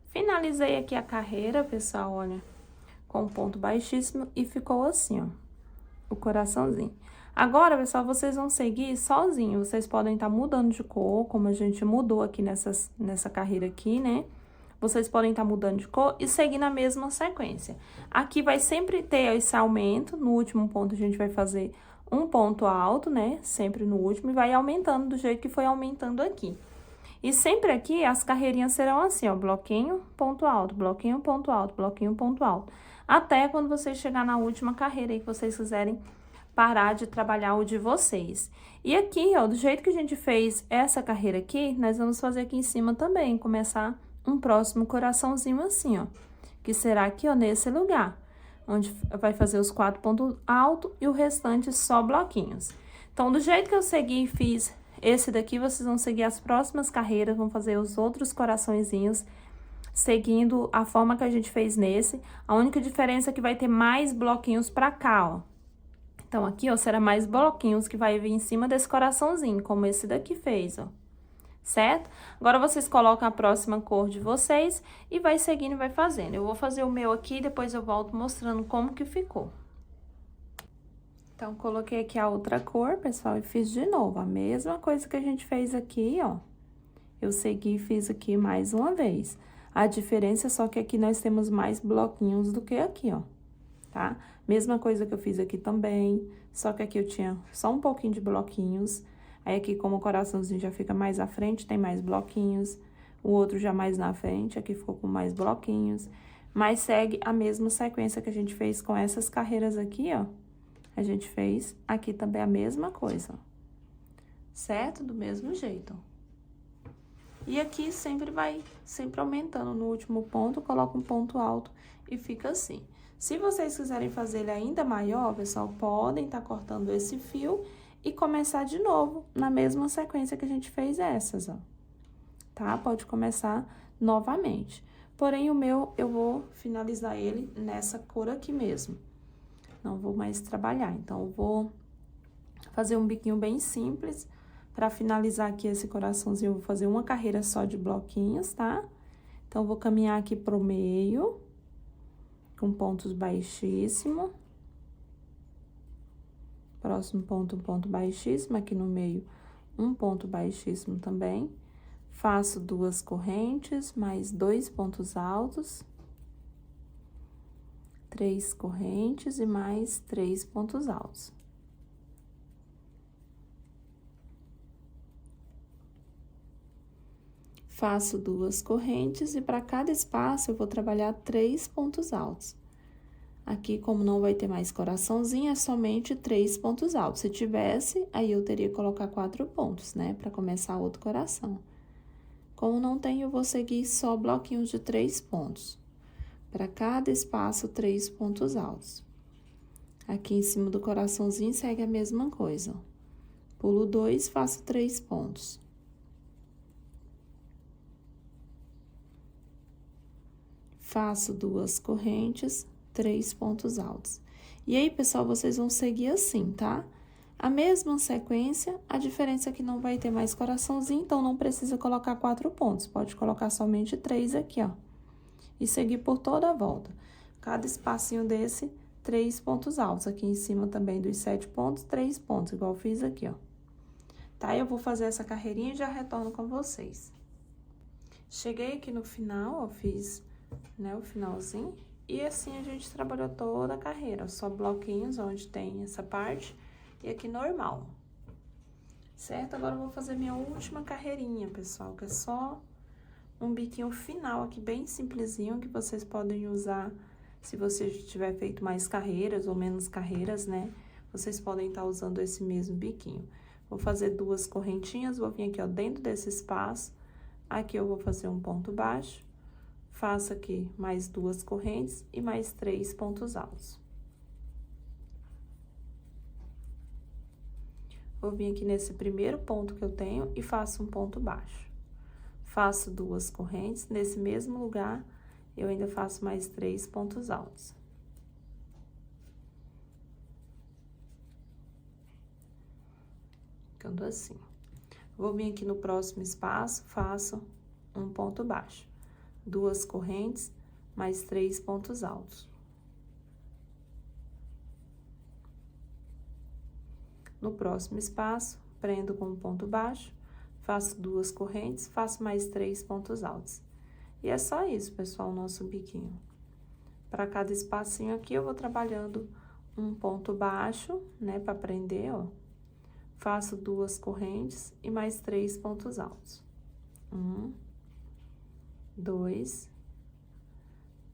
Finalizei aqui a carreira, pessoal, olha, com ponto baixíssimo e ficou assim, ó, o coraçãozinho. Agora, pessoal, vocês vão seguir sozinho, vocês podem estar mudando de cor, como a gente mudou aqui nessa carreira aqui, né? Vocês podem estar mudando de cor e seguir na mesma sequência. Aqui vai sempre ter esse aumento, no último ponto a gente vai fazer um ponto alto, né? Sempre no último, e vai aumentando do jeito que foi aumentando aqui. E sempre aqui, as carreirinhas serão assim, ó, bloquinho, ponto alto, bloquinho, ponto alto, bloquinho, ponto alto. Até quando vocês chegar na última carreira aí que vocês quiserem parar de trabalhar o de vocês. E aqui, ó, do jeito que a gente fez essa carreira aqui, nós vamos fazer aqui em cima também, começar um próximo coraçãozinho assim, ó. Que será aqui, ó, nesse lugar, onde vai fazer os 4 pontos altos e o restante só bloquinhos. Então, do jeito que eu segui e fiz esse daqui, vocês vão seguir as próximas carreiras, vão fazer os outros coraçõezinhos, seguindo a forma que a gente fez nesse. A única diferença é que vai ter mais bloquinhos pra cá, ó. Então, aqui, ó, será mais bloquinhos que vai vir em cima desse coraçãozinho, como esse daqui fez, ó. Certo? Agora, vocês colocam a próxima cor de vocês e vai seguindo e vai fazendo. Eu vou fazer o meu aqui, depois eu volto mostrando como que ficou. Então, coloquei aqui a outra cor, pessoal, e fiz de novo a mesma coisa que a gente fez aqui, ó. Eu segui e fiz aqui mais uma vez. A diferença é só que aqui nós temos mais bloquinhos do que aqui, ó, tá? Mesma coisa que eu fiz aqui também, só que aqui eu tinha só um pouquinho de bloquinhos. Aí, aqui, como o coraçãozinho já fica mais à frente, tem mais bloquinhos. O outro já mais na frente, aqui ficou com mais bloquinhos. Mas segue a mesma sequência que a gente fez com essas carreiras aqui, ó. A gente fez aqui também a mesma coisa, certo? Do mesmo jeito. E aqui sempre aumentando no último ponto, coloca um ponto alto e fica assim. Se vocês quiserem fazer ele ainda maior, pessoal, podem estar cortando esse fio e começar de novo na mesma sequência que a gente fez essas, ó. Tá? Pode começar novamente. Porém, o meu, eu vou finalizar ele nessa cor aqui mesmo. Não vou mais trabalhar, então, eu vou fazer um biquinho bem simples. Pra finalizar aqui esse coraçãozinho, eu vou fazer uma carreira só de bloquinhos, tá? Então, eu vou caminhar aqui pro meio, com pontos baixíssimos. Próximo ponto, um ponto baixíssimo, aqui no meio, um ponto baixíssimo também. Faço 2 correntes, mais 2 pontos altos. 3 correntes e mais 3 pontos altos. Faço 2 correntes e para cada espaço eu vou trabalhar 3 pontos altos. Aqui, como não vai ter mais coraçãozinho, é somente 3 pontos altos. Se tivesse, aí eu teria que colocar 4 pontos, né, para começar outro coração. Como não tem, eu vou seguir só bloquinhos de 3 pontos. Para cada espaço, 3 pontos altos. Aqui em cima do coraçãozinho, segue a mesma coisa. Pulo 2, faço 3 pontos. Faço 2 correntes, 3 pontos altos. E aí, pessoal, vocês vão seguir assim, tá? A mesma sequência, a diferença é que não vai ter mais coraçãozinho, então não precisa colocar 4 pontos. Pode colocar somente 3 aqui, ó. E seguir por toda a volta. Cada espacinho desse, 3 pontos altos. Aqui em cima também dos 7 pontos, 3 pontos, igual eu fiz aqui, ó. Tá? Eu vou fazer essa carreirinha e já retorno com vocês. Cheguei aqui no final, ó, fiz, né, o finalzinho. E assim a gente trabalhou toda a carreira, só bloquinhos onde tem essa parte e aqui normal. certo? Agora eu vou fazer minha última carreirinha, pessoal, que é só um biquinho final aqui, bem simplesinho, que vocês podem usar se você tiver feito mais carreiras ou menos carreiras, né? Vocês podem estar usando esse mesmo biquinho. Vou fazer 2 correntinhas, vou vir aqui, ó, dentro desse espaço. Aqui eu vou fazer um ponto baixo, faço aqui mais 2 correntes e mais 3 pontos altos. Vou vir aqui nesse primeiro ponto que eu tenho e faço um ponto baixo. Faço 2 correntes, nesse mesmo lugar, eu ainda faço mais 3 pontos altos. Ficando assim. Vou vir aqui no próximo espaço, faço um ponto baixo. 2 correntes, mais 3 pontos altos. No próximo espaço, prendo com um ponto baixo, faço 2 correntes, faço mais 3 pontos altos. E é só isso, pessoal, o nosso biquinho. Para cada espacinho aqui, eu vou trabalhando um ponto baixo, né, para prender, ó. Faço 2 correntes e mais 3 pontos altos. 1, 2,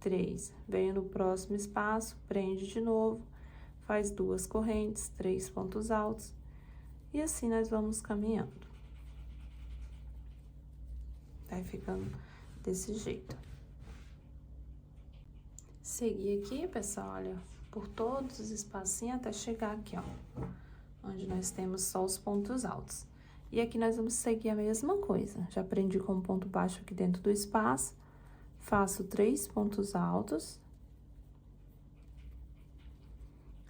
3. Venho no próximo espaço, prende de novo, faz 2 correntes, 3 pontos altos. E assim nós vamos caminhando. Vai ficando desse jeito. Seguir aqui, pessoal, olha, por todos os espacinhos até chegar aqui, ó, onde nós temos só os pontos altos. E aqui nós vamos seguir a mesma coisa. Já prendi com um ponto baixo aqui dentro do espaço, faço 3 pontos altos.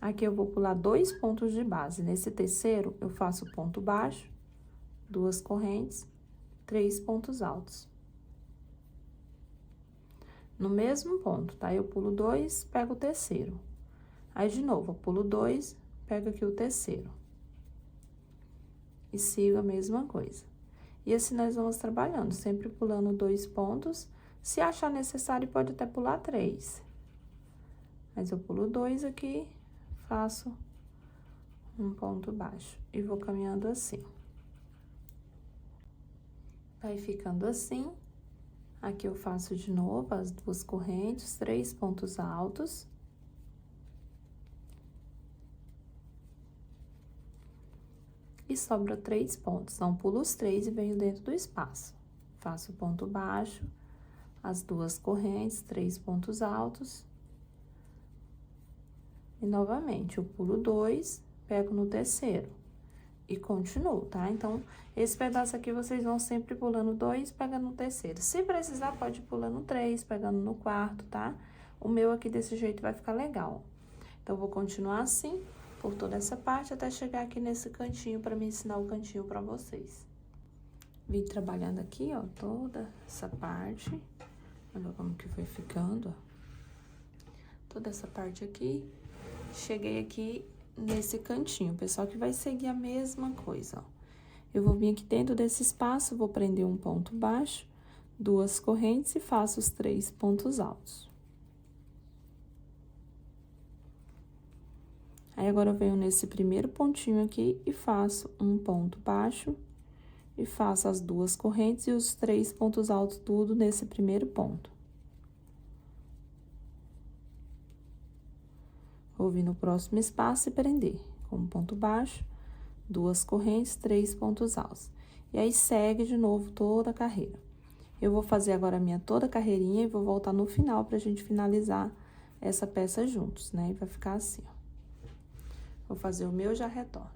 Aqui eu vou pular 2 pontos de base. Nesse terceiro, eu faço ponto baixo, 2 correntes, 3 pontos altos. No mesmo ponto, tá? Eu pulo 2, pego o terceiro. Aí, de novo, eu pulo 2, pego aqui o terceiro. E sigo a mesma coisa. E assim nós vamos trabalhando, sempre pulando 2 pontos. Se achar necessário, pode até pular 3. Mas eu pulo 2 aqui, faço um ponto baixo. E vou caminhando assim. Vai ficando assim. Aqui eu faço de novo as 2 correntes, 3 pontos altos. E sobra 3 pontos. Então, pulo os 3 e venho dentro do espaço. Faço ponto baixo, as 2 correntes, 3 pontos altos. E novamente, eu pulo 2, pego no terceiro. E continuo, tá? Então, esse pedaço aqui vocês vão sempre pulando 2, pegando no terceiro. Se precisar, pode ir pulando 3, pegando no quarto, tá? O meu aqui desse jeito vai ficar legal. Então, eu vou continuar assim, por toda essa parte, até chegar aqui nesse cantinho, pra me ensinar o cantinho pra vocês. Vim trabalhando aqui, ó, toda essa parte. Olha como que foi ficando, ó. Toda essa parte aqui. Cheguei aqui nesse cantinho, pessoal, que vai seguir a mesma coisa, ó. Eu vou vir aqui dentro desse espaço, vou prender um ponto baixo, 2 correntes e faço os 3 pontos altos. Aí, agora eu venho nesse primeiro pontinho aqui e faço um ponto baixo e faço as 2 correntes e os 3 pontos altos, tudo nesse primeiro ponto. Vou vir no próximo espaço e prender com um ponto baixo, 2 correntes, 3 pontos altos. E aí, segue de novo toda a carreira. Eu vou fazer agora a minha toda a carreirinha e vou voltar no final pra gente finalizar essa peça juntos, né? E vai ficar assim, ó. Vou fazer o meu, já retorno.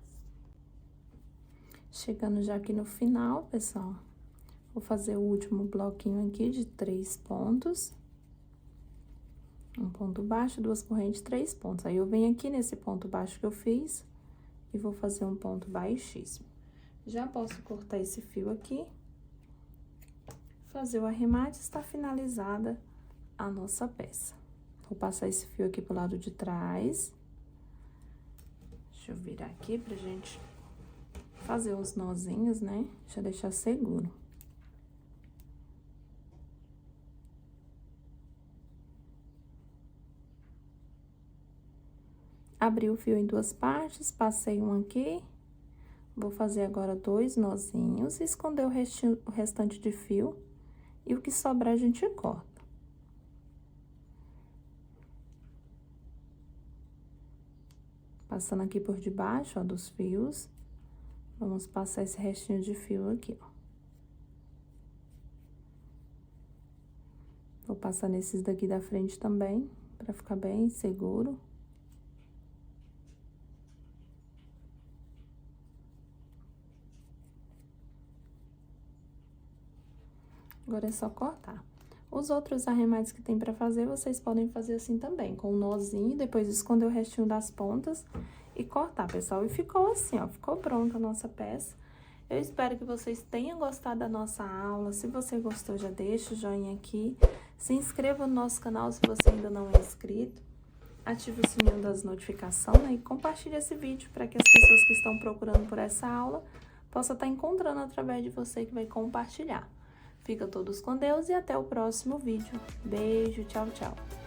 Chegando já aqui no final, pessoal, vou fazer o último bloquinho aqui de 3 pontos. Um ponto baixo, 2 correntes, 3 pontos. Aí, eu venho aqui nesse ponto baixo que eu fiz e vou fazer um ponto baixíssimo. Já posso cortar esse fio aqui, fazer o arremate, está finalizada a nossa peça. Vou passar esse fio aqui pro lado de trás. Deixa eu virar aqui pra gente fazer os nozinhos, né? Deixa eu deixar seguro. Abri o fio em 2 partes, passei um aqui, Vou fazer agora 2 nozinhos e esconder o restante de fio. E o que sobrar a gente corta. Passando aqui por debaixo, ó, dos fios. Vamos passar esse restinho de fio aqui, ó. Vou passar nesses daqui da frente também, pra ficar bem seguro. Agora é só cortar. Os outros arremates que tem pra fazer, vocês podem fazer assim também, com um nozinho, depois esconder o restinho das pontas e cortar, pessoal. E ficou assim, ó, ficou pronta a nossa peça. Eu espero que vocês tenham gostado da nossa aula. Se você gostou, já deixa o joinha aqui. Se inscreva no nosso canal se você ainda não é inscrito. Ative o sininho das notificações, né? E compartilhe esse vídeo para que as pessoas que estão procurando por essa aula possam estar encontrando através de você que vai compartilhar. Fica todos com Deus e até o próximo vídeo. Beijo, tchau, tchau.